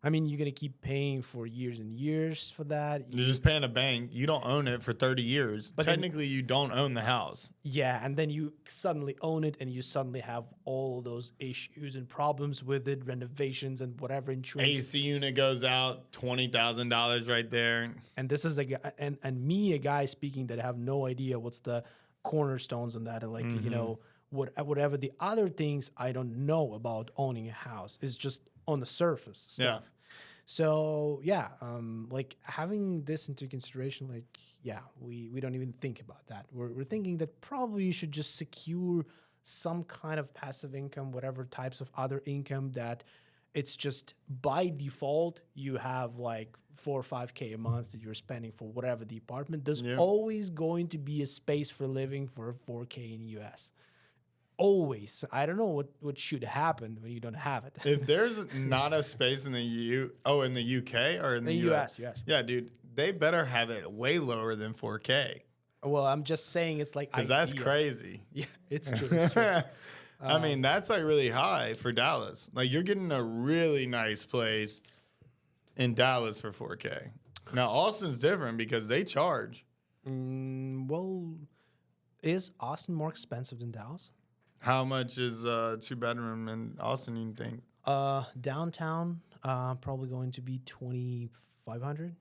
I mean, you're going to keep paying for years and years for that. You're just paying a bank. You don't own it for 30 years. But technically, you don't own the house. Yeah, and then you suddenly own it, and you suddenly have all those issues and problems with it, renovations and whatever insurance. AC unit goes out, $20,000 right there. And this is a guy speaking that have no idea what's the cornerstones on that. And like, you know, whatever the other things I don't know about owning a house is just on the surface stuff. Yeah. So yeah, like having this into consideration, like, yeah, we don't even think about that. We're thinking that probably you should just secure some kind of passive income, whatever types of other income that it's just by default, you have like 4 or 5K a month that you're spending for whatever the apartment. There's always going to be a space for living for 4K in the US. Always. I don't know what should happen when you don't have it. If there's not a space in the in the UK or in the US? Yeah, dude, they better have it way lower than 4K. Well, I'm just saying it's like because that's crazy. Yeah, it's true. It's true. I mean, that's like really high for Dallas. Like, you're getting a really nice place in Dallas for 4K. Now Austin's different because they charge. Well, is Austin more expensive than Dallas? How much is a 2-bedroom in Austin, you think? Downtown, probably going to be 2,500.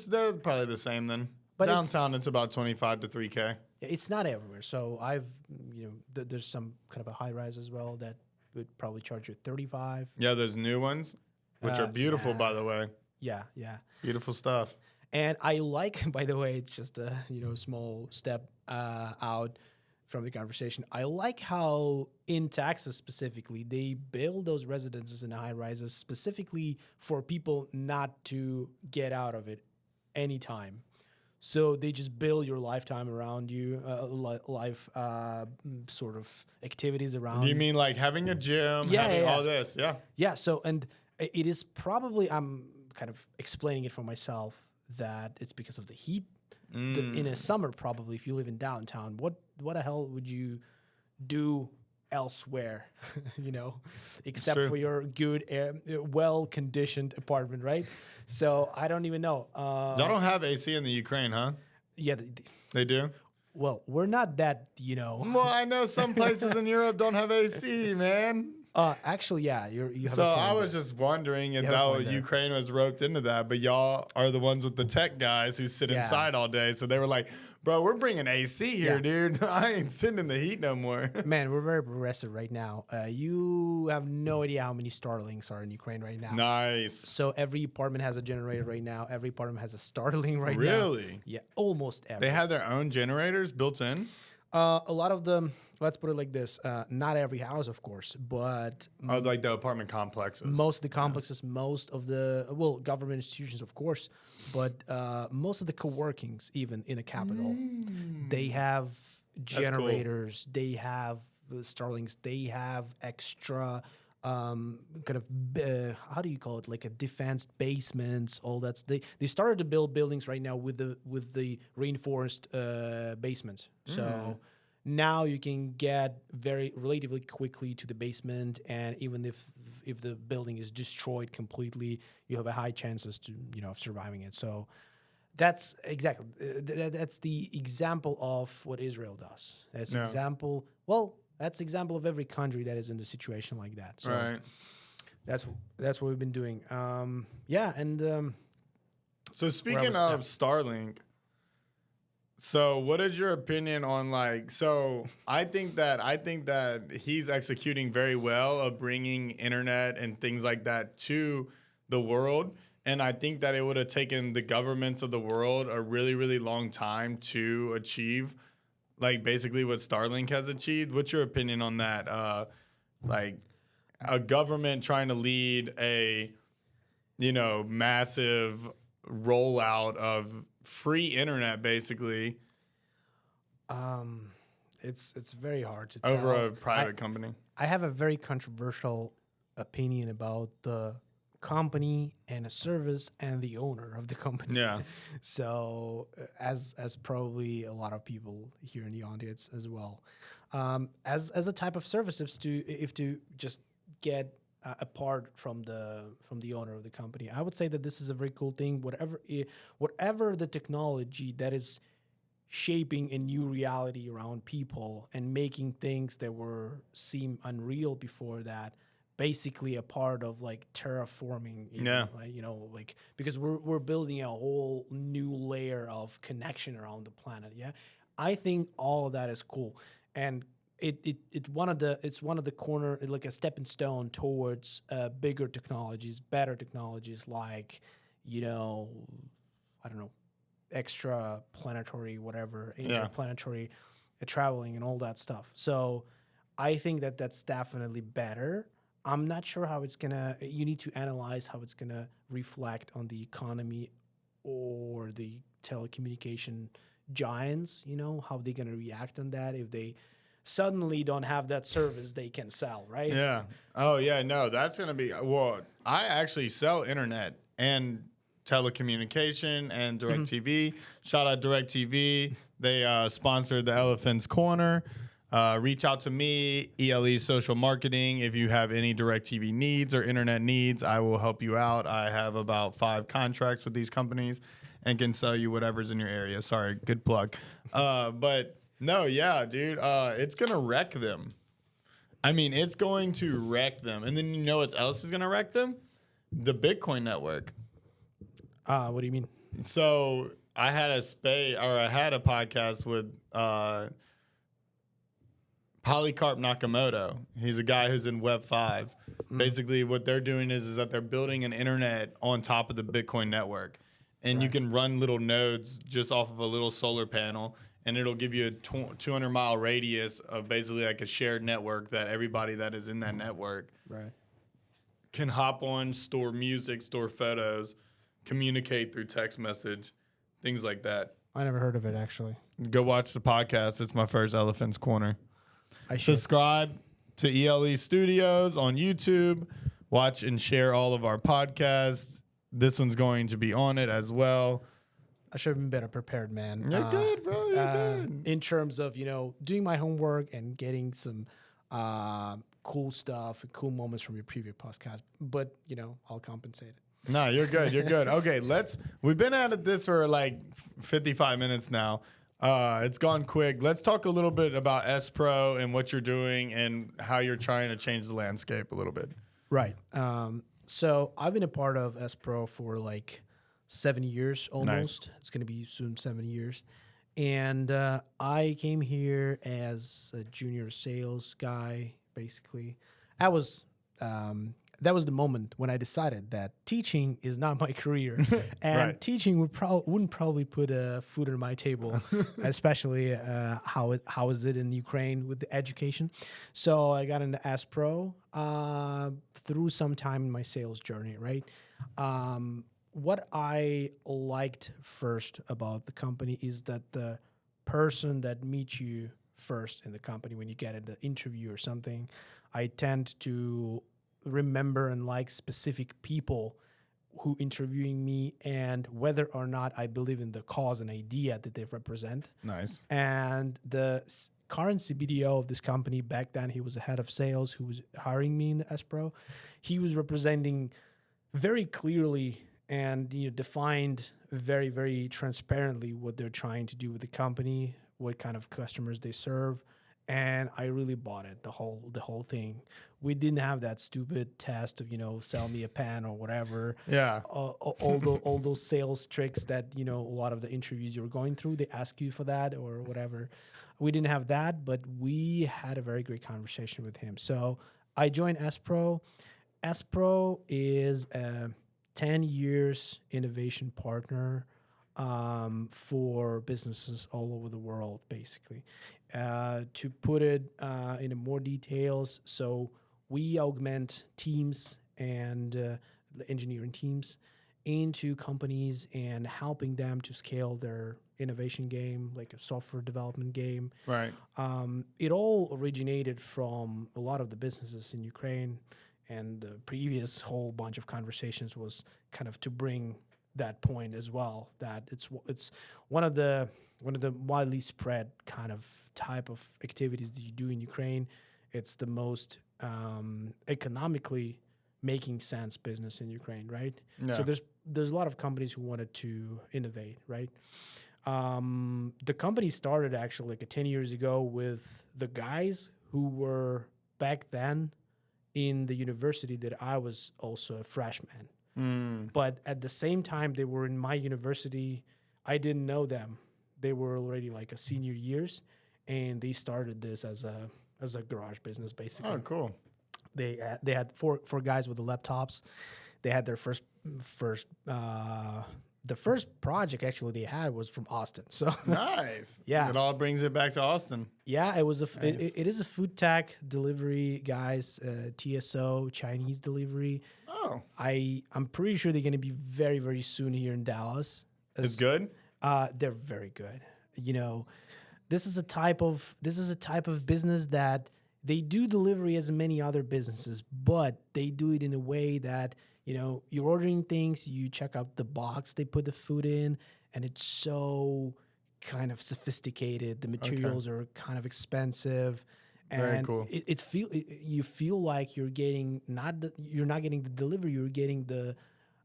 They're probably the same then. But Downtown, it's about 25 to 3K. It's not everywhere. So there's some kind of a high rise as well that would probably charge you 35. Yeah, those new ones, which are beautiful, by the way. Yeah. Beautiful stuff. And I like, by the way, it's just a small step out from the conversation. I like how in Texas specifically they build those residences in high rises specifically for people not to get out of it anytime. So they just build your lifetime around you, life sort of activities around. Do you mean like having a gym, having all this? Yeah. Yeah. So, and it is probably, I'm kind of explaining it for myself that it's because of the heat. In a summer, probably, if you live in downtown, what the hell would you do elsewhere, except for your good, well-conditioned apartment, right? So I don't even know. Y'all don't have AC in the Ukraine, huh? Yeah. They do? Well, we're not that, Well, I know some places in Europe don't have AC, man. Actually, yeah. You have So a point I was there. just wondering if point there. Ukraine was roped into that, but y'all are the ones with the tech guys who sit inside all day. So they were like, bro, we're bringing AC here, dude. I ain't sitting in the heat no more. Man, we're very progressive right now. You have no idea how many Starlinks are in Ukraine right now. Nice. So every apartment has a generator right now. Every apartment has a Starlink right now. Really? Yeah, almost every. They have their own generators built in? A lot of them, let's put it like this, not every house, of course, but Like the apartment complexes. most of the complexes, most of the, government institutions, of course, but most of the co-workings, even in the capital, they have generators, they have Starlinks, they have extra kind of how do you call it, like a defense basements, all that. They started to build buildings right now with the reinforced basements. So now you can get very relatively quickly to the basement, and even if the building is destroyed completely, you have a high chances to of surviving it. So that's exactly that's the example of what Israel does. That's example. Well, that's example of every country that is in the situation like that. So right. That's what we've been doing. So speaking of Starlink, so what is your opinion on so I think that he's executing very well of bringing internet and things like that to the world. And I think that it would have taken the governments of the world a really, really long time to achieve basically what Starlink has achieved. What's your opinion on that? A government trying to lead a, massive rollout of free internet, basically. It's very hard to tell. Over a private company. I have a very controversial opinion about the company and a service and the owner of the company. Yeah. So as probably a lot of people here in the audience as well, as a type of service, if to just get apart from the owner of the company, I would say that this is a very cool thing. Whatever the technology that is shaping a new reality around people and making things that seem unreal before that basically a part of terraforming, because we're building a whole new layer of connection around the planet. Yeah, I think all of that is cool, and it's one of the corner, like a stepping stone towards bigger technologies, better technologies, like I don't know, extra planetary whatever, interplanetary traveling and all that stuff. So I think that that's definitely better. I'm not sure how it's gonna. You need to analyze how it's gonna reflect on the economy or the telecommunication giants. How they're gonna react on that if they suddenly don't have that service they can sell, right? Yeah. Oh yeah. No, that's gonna be. Well, I actually sell internet and telecommunication and DirecTV. Shout out DirecTV. They sponsored the Elephant's Corner. Reach out to me, ELE Social Marketing. If you have any DirecTV needs or internet needs, I will help you out. I have about 5 contracts with these companies and can sell you whatever's in your area. Sorry, good plug. But no, yeah, dude, it's going to wreck them. I mean, it's going to wreck them. And then you know what else is going to wreck them? The Bitcoin network. What do you mean? So I had a podcast with Polycarp Nakamoto. He's a guy who's in Web 5. Basically, what they're doing is that they're building an internet on top of the Bitcoin network. And you can run little nodes just off of a little solar panel, and it'll give you a 200-mile radius of basically like a shared network that everybody that is in that network can hop on, store music, store photos, communicate through text message, things like that. I never heard of it, actually. Go watch the podcast. It's my first Elephant's Corner. I should. Subscribe to ELE Studios on YouTube. Watch and share all of our podcasts. This one's going to be on it as well. I should have been better prepared, man. You're good, bro. You're good. In terms of, doing my homework and getting some cool stuff and cool moments from your previous podcast. But, I'll compensate it. No, you're good. You're good. Okay, we've been at this for like 55 minutes now. It's gone quick. Let's talk a little bit about SPRO and what you're doing and how you're trying to change the landscape a little bit. Right. So I've been a part of SPRO for like 7 years almost. Nice. It's going to be soon 7 years. And I came here as a junior sales guy, basically. That was the moment when I decided that teaching is not my career, and teaching wouldn't probably put food on my table, especially how is it in Ukraine with the education. So I got into SPRO through some time in my sales journey. Right. What I liked first about the company is that the person that meets you first in the company when you get in the interview or something, I tend to remember and like specific people who interviewing me and whether or not I believe in the cause and idea that they represent. Nice. And the current CBDO of this company back then, he was the head of sales who was hiring me in the SPRO. He was representing very clearly and defined very, very transparently what they're trying to do with the company, what kind of customers they serve. And I really bought it, the whole thing. We didn't have that stupid test of, sell me a pen or whatever. Yeah. All those sales tricks that, a lot of the interviews you were going through, they ask you for that or whatever. We didn't have that, but we had a very great conversation with him. So I joined SPRO. SPRO is a 10 years innovation partner for businesses all over the world, basically. To put it in more details, so we augment teams and the engineering teams into companies and helping them to scale their innovation game, like a software development game. Right. It all originated from a lot of the businesses in Ukraine, and the previous whole bunch of conversations was kind of to bring that point as well, that it's one of the widely spread kind of type of activities that you do in Ukraine. It's the most economically making sense business in Ukraine, right? Yeah. So there's a lot of companies who wanted to innovate, right? The company started actually like 10 years ago with the guys who were back then in the university that I was also a freshman. But at the same time, they were in my university. I didn't know them. They were already like a senior years, and they started this as a garage business, basically. Oh, cool. They had four guys with the laptops. They had their first the first project actually they had was from Austin. So nice. Yeah. It all brings it back to Austin. Yeah, it was Nice. it is a food tech delivery, guys. TSO Chinese delivery. Oh, I'm pretty sure they're going to be very, very soon here in Dallas. it's good. They're very good. This is a type of business that they do delivery as many other businesses, but they do it in a way that you're ordering things, you check out the box they put the food in, and it's so kind of sophisticated. The materials are kind of expensive. Very And cool. you feel like you're getting you're not getting the delivery, you're getting the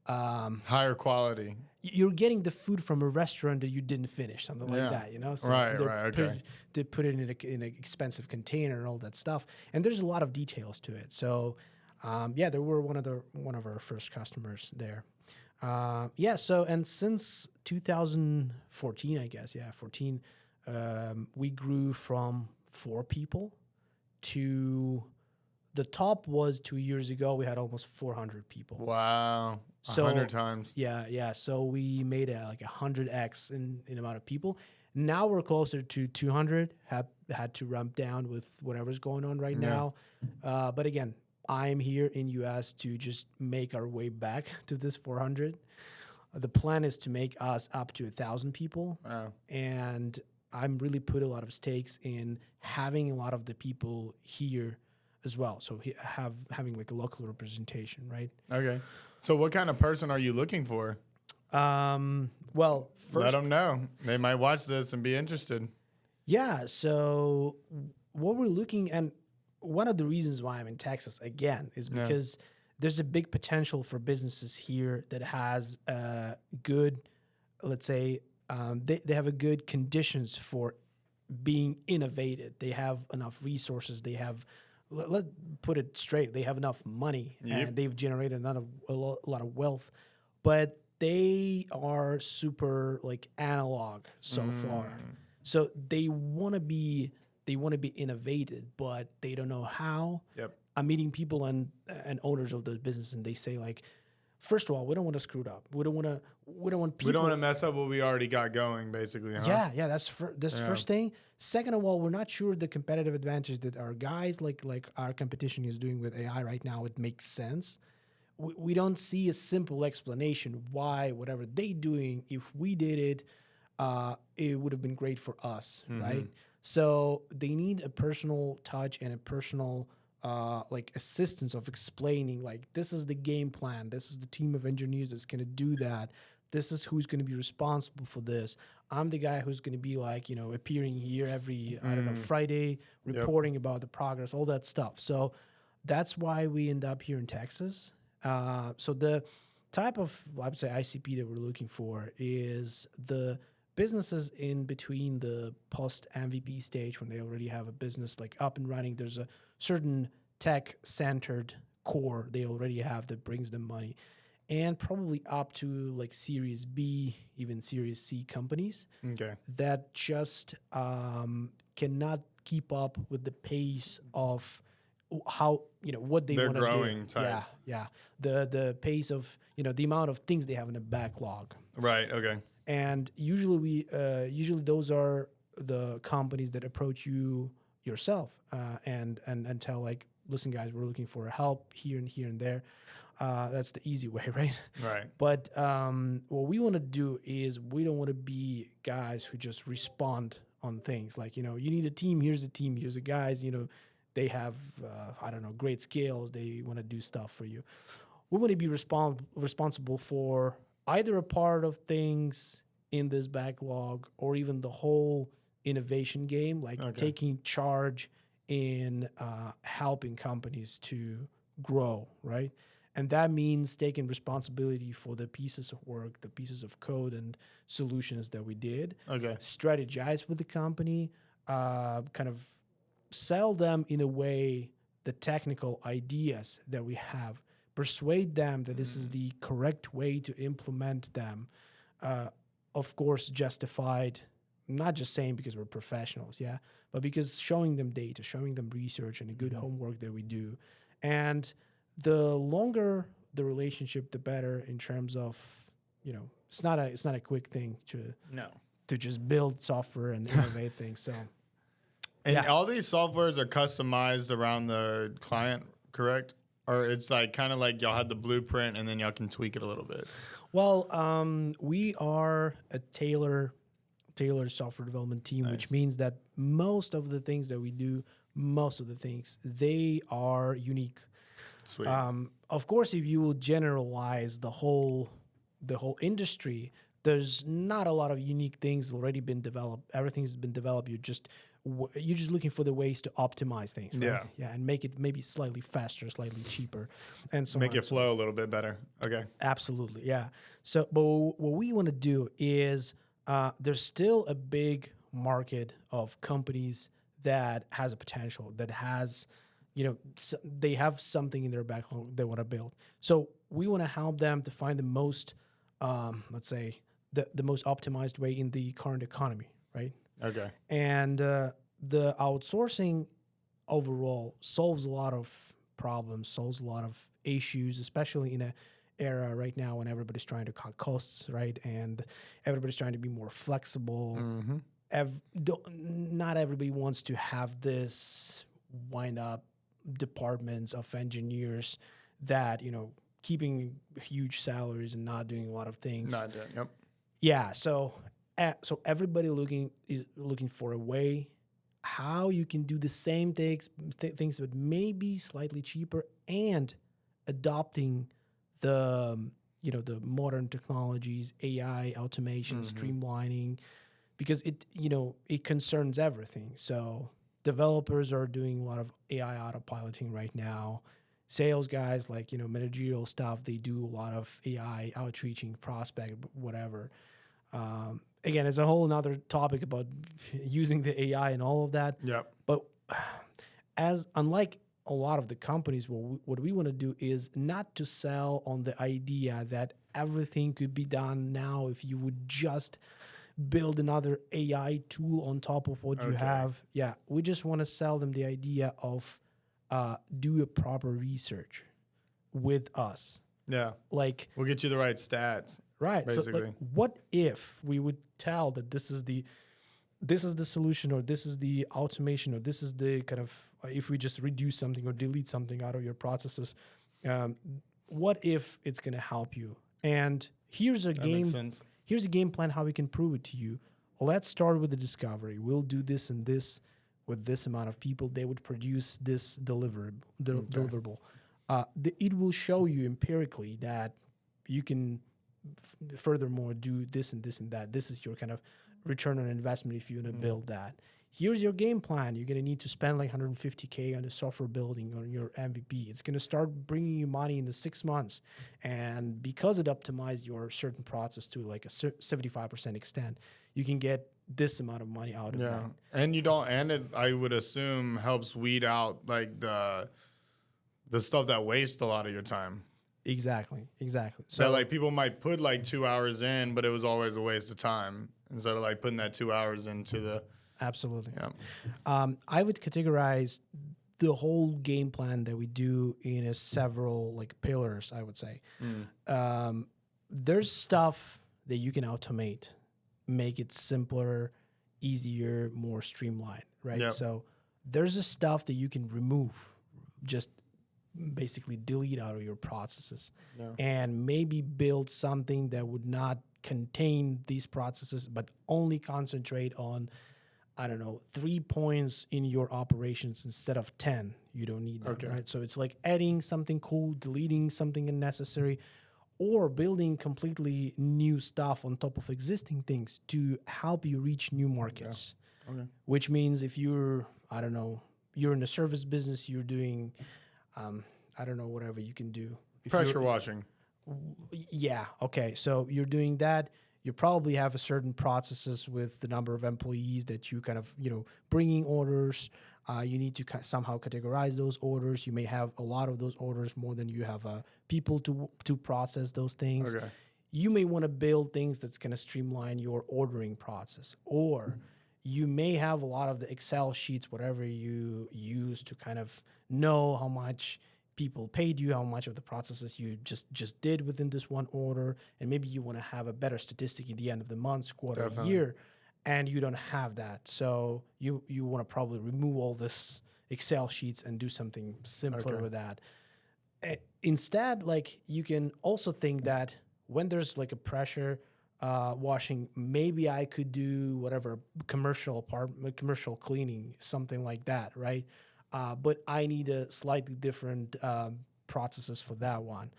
Higher quality. you're getting the food from a restaurant that you didn't finish, something Yeah. like that, you know? So Right, they're right, put okay. it- They put it in an expensive container and all that stuff. And there's a lot of details to it. So, they were one of our first customers there. So, and since 2014, I guess, 14, we grew from 4 people to the top was 2 years ago. We had almost 400 people. Wow. So 100 times. Yeah. So we made like 100x in amount of people. Now we're closer to 200. Have had to ramp down with whatever's going on right now. But again, I'm here in US to just make our way back to this 400. The plan is to make us up to 1,000 people. Wow. And I'm really put a lot of stakes in having a lot of the people here as well. So having like a local representation, right? Okay. So what kind of person are you looking for? Well, Let first, them know. They might watch this and be interested. yeah. So what we're looking, and one of the reasons why I'm in Texas again is because there's a big potential for businesses here that has good, let's say, they have a good conditions for being innovative. They have enough resources. They have, let's put it straight, they have enough money and they've generated a lot of wealth, but they are super like analog so far. So they want to be innovative, but they don't know how. Yep. I'm meeting people and owners of the business, and they say like, first of all, we don't want to screw it up. We don't want people. We don't want to mess up what we already got going, basically. Huh? Yeah. That's first thing. Second of all, we're not sure the competitive advantage that our guys like our competition is doing with AI right now. It makes sense. We don't see a simple explanation why whatever they doing, if we did it, it would have been great for us, right? So they need a personal touch and a personal like assistance of explaining like, this is the game plan, this is the team of engineers that's going to do that, this is who's going to be responsible for this. I'm the guy who's going to be like, appearing here every I don't know, Friday, reporting about the progress, all that stuff. So that's why we end up here in Texas. So the type of, I would say, ICP that we're looking for is the businesses in between the post MVP stage, when they already have a business like up and running. There's a certain tech centered core they already have that brings them money, and probably up to like Series B, even Series C companies that just cannot keep up with the pace of how what they want to do. They're growing type. Yeah. The pace of the amount of things they have in a backlog. Right. Okay. And usually those are the companies that approach you yourself and tell like, listen guys, we're looking for help here and there. That's the easy way, right? Right. But what we want to do is, we don't want to be guys who just respond on things like, you need a team, here's the team, here's the guys, they have I don't know, great skills, they want to do stuff for you. We want to be responsible for either a part of things in this backlog or even the whole innovation game, like taking charge in helping companies to grow, right? And that means taking responsibility for the pieces of work, the pieces of code and solutions that we did. Strategize with the company, kind of sell them in a way the technical ideas that we have, persuade them that this is the correct way to implement them. Of course, justified, not just saying because we're professionals, but because showing them data, showing them research and the good homework that we do. And the longer the relationship, the better, in terms of, it's not a quick thing to just build software and innovate things. So, and all these softwares are customized around the client, correct? Or it's like kind of like y'all had the blueprint and then y'all can tweak it a little bit. Well, we are a tailored software development team, which means that most of the things that we do, they are unique. Sweet. Of course, if you will generalize the whole industry, there's not a lot of unique things already been developed. Everything's been developed. You're just looking for the ways to optimize things, right? Yeah, and make it maybe slightly faster, slightly cheaper, and so Make on it and so flow a little bit better. Okay. Absolutely, yeah. So, but what we want to do is there's still a big market of companies that has a potential, that has, they have something in their backlog they want to build. So we want to help them to find the most, let's say, the most optimized way in the current economy, right? Okay. And the outsourcing overall solves a lot of problems, solves a lot of issues, especially in a era right now when everybody's trying to cut costs, right? And everybody's trying to be more flexible. Mm-hmm. Not everybody wants to have this wind up departments of engineers that, keeping huge salaries and not doing a lot of things. Not doing, yep. Yeah, so everybody is looking for a way how you can do the same things, but maybe slightly cheaper, and adopting the the modern technologies, AI, automation, streamlining, because it concerns everything. So developers are doing a lot of AI autopiloting right now. Sales guys, like managerial stuff, they do a lot of AI outreaching, prospect, whatever. Again, it's a whole another topic about using the AI and all of that. Yep. But unlike a lot of the companies, what we want to do is not to sell on the idea that everything could be done now if you would just build another AI tool on top of what you have. Yeah, we just want to sell them the idea of do a proper research with us. Yeah. Like, we'll get you the right stats. Right. Basically. So, like, what if we would tell that this is the solution, or this is the automation, or this is the kind of, if we just reduce something or delete something out of your processes, what if it's going to help you? And here's a game plan how we can prove it to you. Let's start with the discovery. We'll do this and this with this amount of people. They would produce this deliverable. It will show you empirically that you can furthermore do this and this and that. This is your kind of return on investment if you want to build that. Here's your game plan. You're going to need to spend like $150K on the software building on your MVP. It's going to start bringing you money in the 6 months. And because it optimized your certain process to like a 75% extent, you can get this amount of money out of that. And it, I would assume, helps weed out like the stuff that wastes a lot of your time. Exactly. So like people might put like 2 hours in, but it was always a waste of time instead of like putting that 2 hours into the. Absolutely. Yeah. I would categorize the whole game plan that we do in several like pillars, I would say. There's stuff that you can automate, make it simpler, easier, more streamlined, right? Yep. So there's a stuff that you can remove, just basically delete out of your processes, and maybe build something that would not contain these processes, but only concentrate on, 3 points in your operations instead of 10. You don't need that, right? So it's like adding something cool, deleting something unnecessary, or building completely new stuff on top of existing things to help you reach new markets. Which means if you're, you're in a service business, you're doing, whatever you can do. Pressure washing. Yeah. Okay. So you're doing that. You probably have a certain processes with the number of employees that you kind of, bringing orders. You need to somehow categorize those orders. You may have a lot of those orders, more than you have people to process those things. Okay. You may want to build things that's going to streamline your ordering process, or you may have a lot of the Excel sheets, whatever you use to kind of know how much people paid you, how much of the processes you just did within this one order, and maybe you want to have a better statistic at the end of the month, quarter, year, and you don't have that. So you want to probably remove all this Excel sheets and do something simpler with that. Instead, like, you can also think that when there's like a pressure washing, maybe I could do whatever commercial cleaning, something like that, right? But I need a slightly different processes for that one.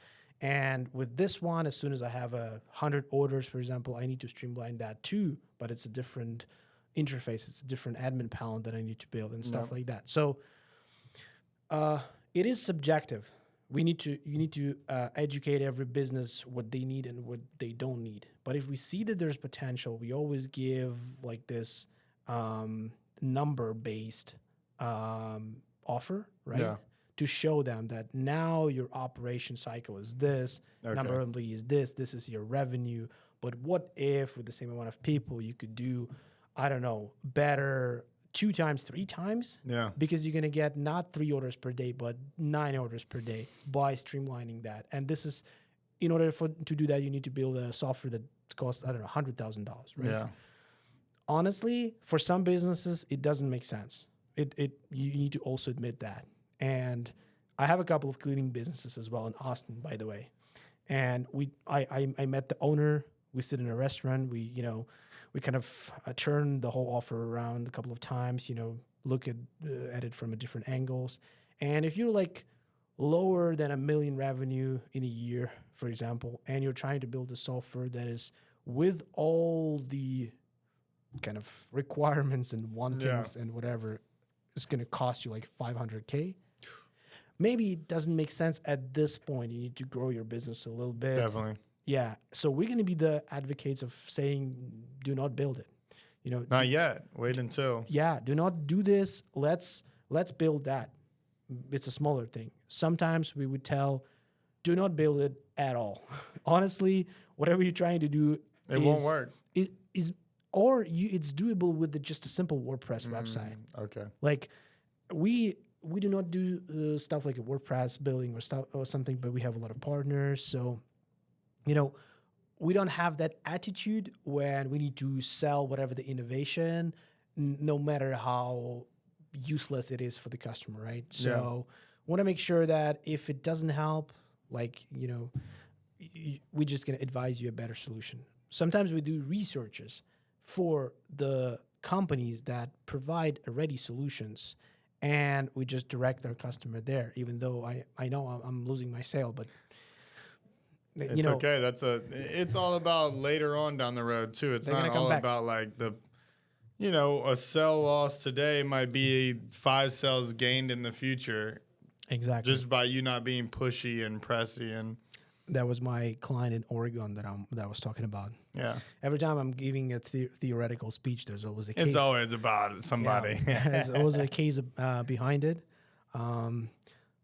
And with this one, as soon as I have 100 orders, for example, I need to streamline that too, but it's a different interface. It's a different admin panel that I need to build and stuff like that. So it is subjective. You need to educate every business what they need and what they don't need. But if we see that there's potential, we always give like this number-based offer, right? Yeah. To show them that now your operation cycle is this, number of employees is this is your revenue. But what if with the same amount of people you could do, I don't know, better 2 times, 3 times? Yeah. Because you're going to get not 3 orders per day, but 9 orders per day by streamlining that. And this is, in order to do that, you need to build a software that costs, I don't know, $100,000, right? Yeah. Honestly, for some businesses, it doesn't make sense. You need to also admit that. And I have a couple of cleaning businesses as well in Austin, by the way. And I met the owner. We sit in a restaurant. We kind of turn the whole offer around a couple of times, look at it from a different angles. And if you're like lower than $1 million revenue in a year, for example, and you're trying to build a software that is with all the kind of requirements and wantings and whatever, it's going to cost you like $500K. Maybe it doesn't make sense at this point. You need to grow your business a little bit. Definitely. Yeah. So we're going to be the advocates of saying, do not build it. Not yet. Wait until. Yeah. Do not do this. Let's build that. It's a smaller thing. Sometimes we would tell, do not build it at all. Honestly, whatever you're trying to do, won't work. It's doable with just a simple WordPress website. Okay. Like we do not do stuff like a WordPress building or something, but we have a lot of partners. So, we don't have that attitude when we need to sell whatever the innovation, no matter how useless it is for the customer, right? So want to make sure that if it doesn't help, we're just going to advise you a better solution. Sometimes we do researches for the companies that provide ready solutions, and we just direct our customer there, even though I know I'm losing my sale, but it's okay. It's all about later on down the road too. It's not all about like a sell loss today might be 5 sales gained in the future. Exactly. Just by you not being pushy and pressy. And that was my client in Oregon that I was talking about. Yeah. Every time I'm giving a theoretical speech, there's always a case. It's always about somebody. Yeah, there's always a case behind it.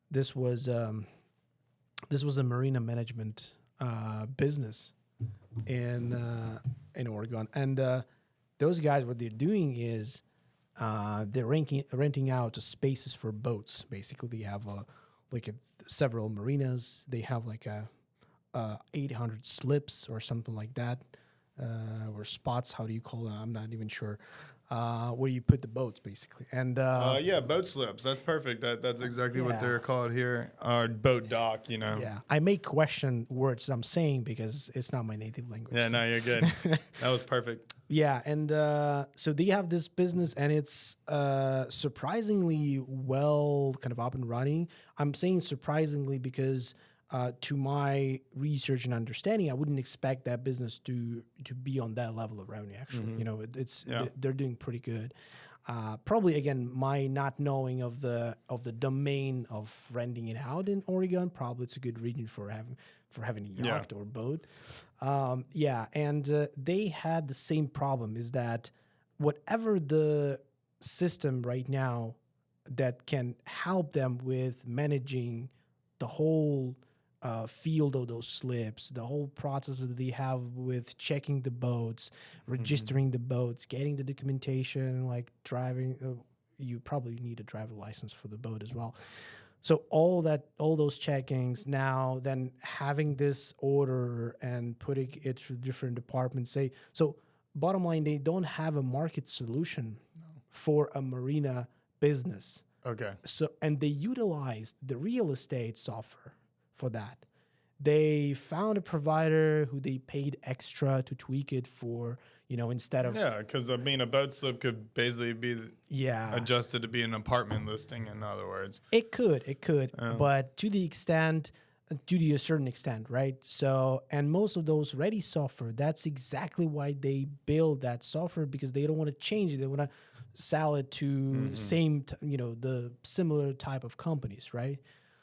This was a marina management business in Oregon, and those guys, what they're doing is they're renting out spaces for boats. Basically, they have several marinas. They have 800 slips or something like that, or spots. How do you call them? I'm not even sure. Where you put the boats, basically. And boat slips. That's perfect. That's exactly what they're called here. Our boat dock, Yeah, I may question words I'm saying because it's not my native language. Yeah, no, you're good. That was perfect. Yeah, and so they have this business, and it's surprisingly well kind of up and running. I'm saying surprisingly because to my research and understanding, I wouldn't expect that business to be on that level of revenue. Actually, they're doing pretty good. Probably again, my not knowing of the domain of renting it out in Oregon. Probably it's a good region for having a yacht or boat. And they had the same problem. Is that whatever the system right now that can help them with managing the whole field of those slips, the whole process that they have with checking the boats, registering the boats, getting the documentation, like driving. You probably need a driver license for the boat as well. So all those checkings now, then having this order and putting it to different departments. So bottom line, they don't have a market solution for a marina business. Okay. So, and they utilized the real estate software for that. They found a provider who they paid extra to tweak it for, instead of... Yeah, because a boat slip could basically be adjusted to be an apartment listing, in other words. It could. But to the extent to a certain extent, right? So, and most of those ready software, that's exactly why they build that software, because they don't want to change it. They want to sell it to the similar type of companies, right?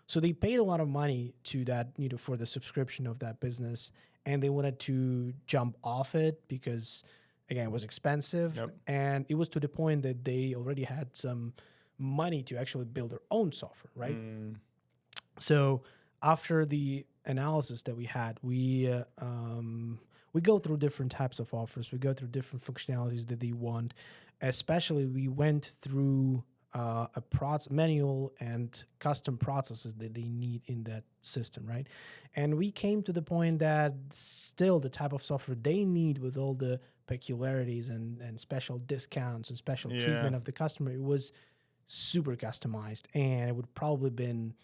So they paid a lot of money to that, for the subscription of that business, and they wanted to jump off it because, again, it was expensive, and it was to the point that they already had some money to actually build their own software, right? So after the analysis that we had, we go through different types of offers. We go through different functionalities that they want. Especially, we went through a manual and custom processes that they need in that system, right? And we came to the point that still the type of software they need, with all the peculiarities and special discounts and special treatment of the customer, it was super customized, and it would probably been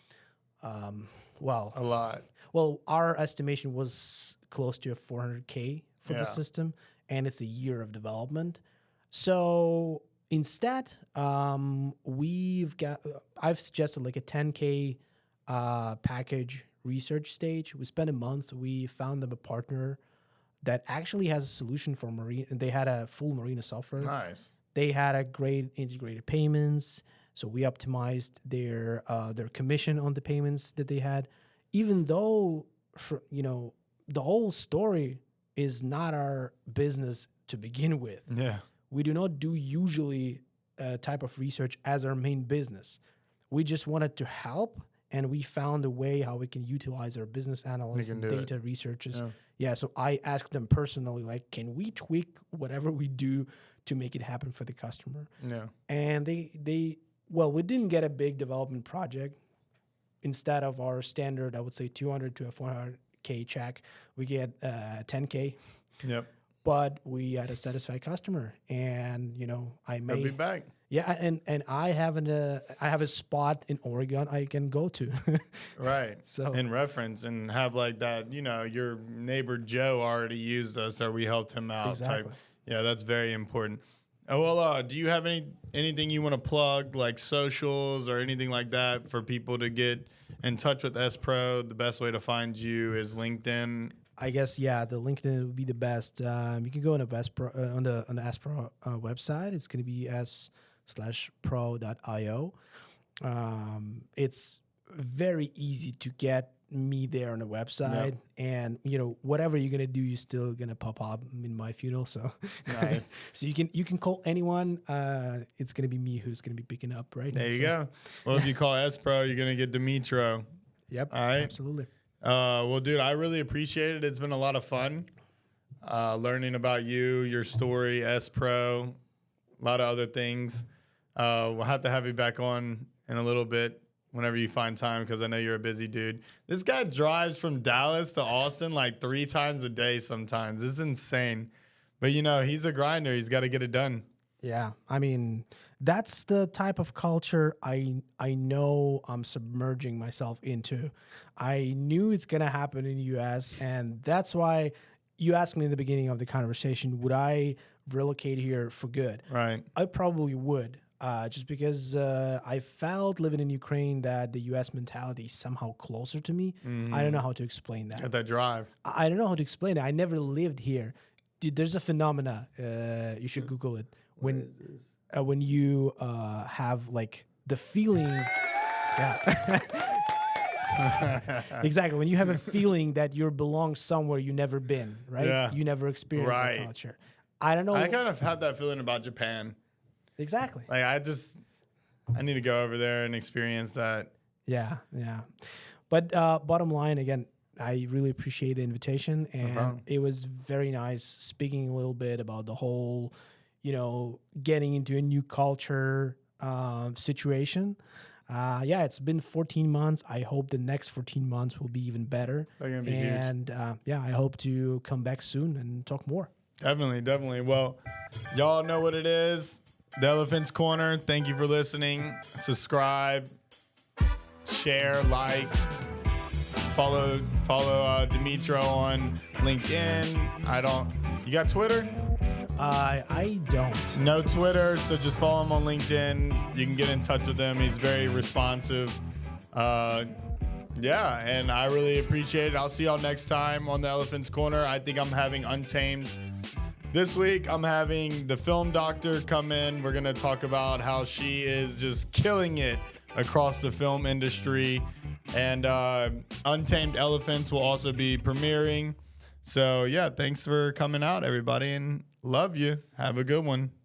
a lot. Well, our estimation was close to a $400K for the system, and it's a year of development. So instead, I've suggested like a 10K package research stage. We spent a month. We found them a partner that actually has a solution for marine. They had a full marina software. Nice. They had a great integrated payments. So we optimized their commission on the payments that they had, even though the whole story is not our business to begin with. Yeah. We do not do usually a type of research as our main business. We just wanted to help, and we found a way how we can utilize our business analysts and data researchers. Yeah, so I asked them personally, like, can we tweak whatever we do to make it happen for the customer? Yeah. And we didn't get a big development project. Instead of our standard, I would say 200 to a 400K check, we get 10K. Yep. But we had a satisfied customer, and I'll be back. Yeah, and I have a spot in Oregon I can go to. Right. So in reference, and have like that, your neighbor Joe already used us, or we helped him out. Exactly. Type. Yeah, that's very important. Oh, well, do you have anything you want to plug, like socials or anything like that, for people to get in touch with SPRO? The best way to find you is LinkedIn. I guess, the LinkedIn would be the best. You can go on the SPRO website. It's going to be s/pro.io. It's very easy to get me there on the website, and whatever you're gonna do, you're still gonna pop up in my funnel. So nice. So you can call anyone. It's gonna be me who's gonna be picking up. Right there. You go. Well, if you call SPRO, you're gonna get Dmytro. Yep. All right. Absolutely. Well, dude, I really appreciate it. It's been a lot of fun learning about you, your story, SPRO, a lot of other things. We'll have to have you back on in a little bit whenever you find time, because I know you're a busy dude. This guy drives from Dallas to Austin like 3 times a day sometimes. This is insane. But, he's a grinder. He's got to get it done. Yeah. I mean, that's the type of culture I know I'm submerging myself into. I knew it's going to happen in the U.S., and that's why you asked me in the beginning of the conversation, would I relocate here for good? Right. I probably would. Just because I felt living in Ukraine that the U.S. mentality is somehow closer to me. Mm-hmm. I don't know how to explain that. Got that drive. I don't know how to explain it. I never lived here. Dude, there's a phenomena. You should Google it. When you have like the feeling. Yeah. Exactly. When you have a feeling that you belong somewhere you never been, right? Yeah. You never experienced the culture. I don't know. I kind of had that feeling about Japan. Exactly. Like I need to go over there and experience that. Yeah. But bottom line, again, I really appreciate the invitation, and it was very nice speaking a little bit about the whole, getting into a new culture situation. It's been 14 months. I hope the next 14 months will be even better. They're gonna be huge. And I hope to come back soon and talk more. Definitely. Well, y'all know what it is. The Elephant's Corner. Thank you for listening. Subscribe, share, like, follow Dmytro on LinkedIn. You got Twitter? I don't. No Twitter, so just follow him on LinkedIn. You can get in touch with him. He's very responsive. Yeah, and I really appreciate it. I'll see y'all next time on the Elephant's Corner. I think I'm having Untamed. This week, I'm having the film doctor come in. We're going to talk about how she is just killing it across the film industry. And Untamed Elephants will also be premiering. So, yeah, thanks for coming out, everybody, and love you. Have a good one.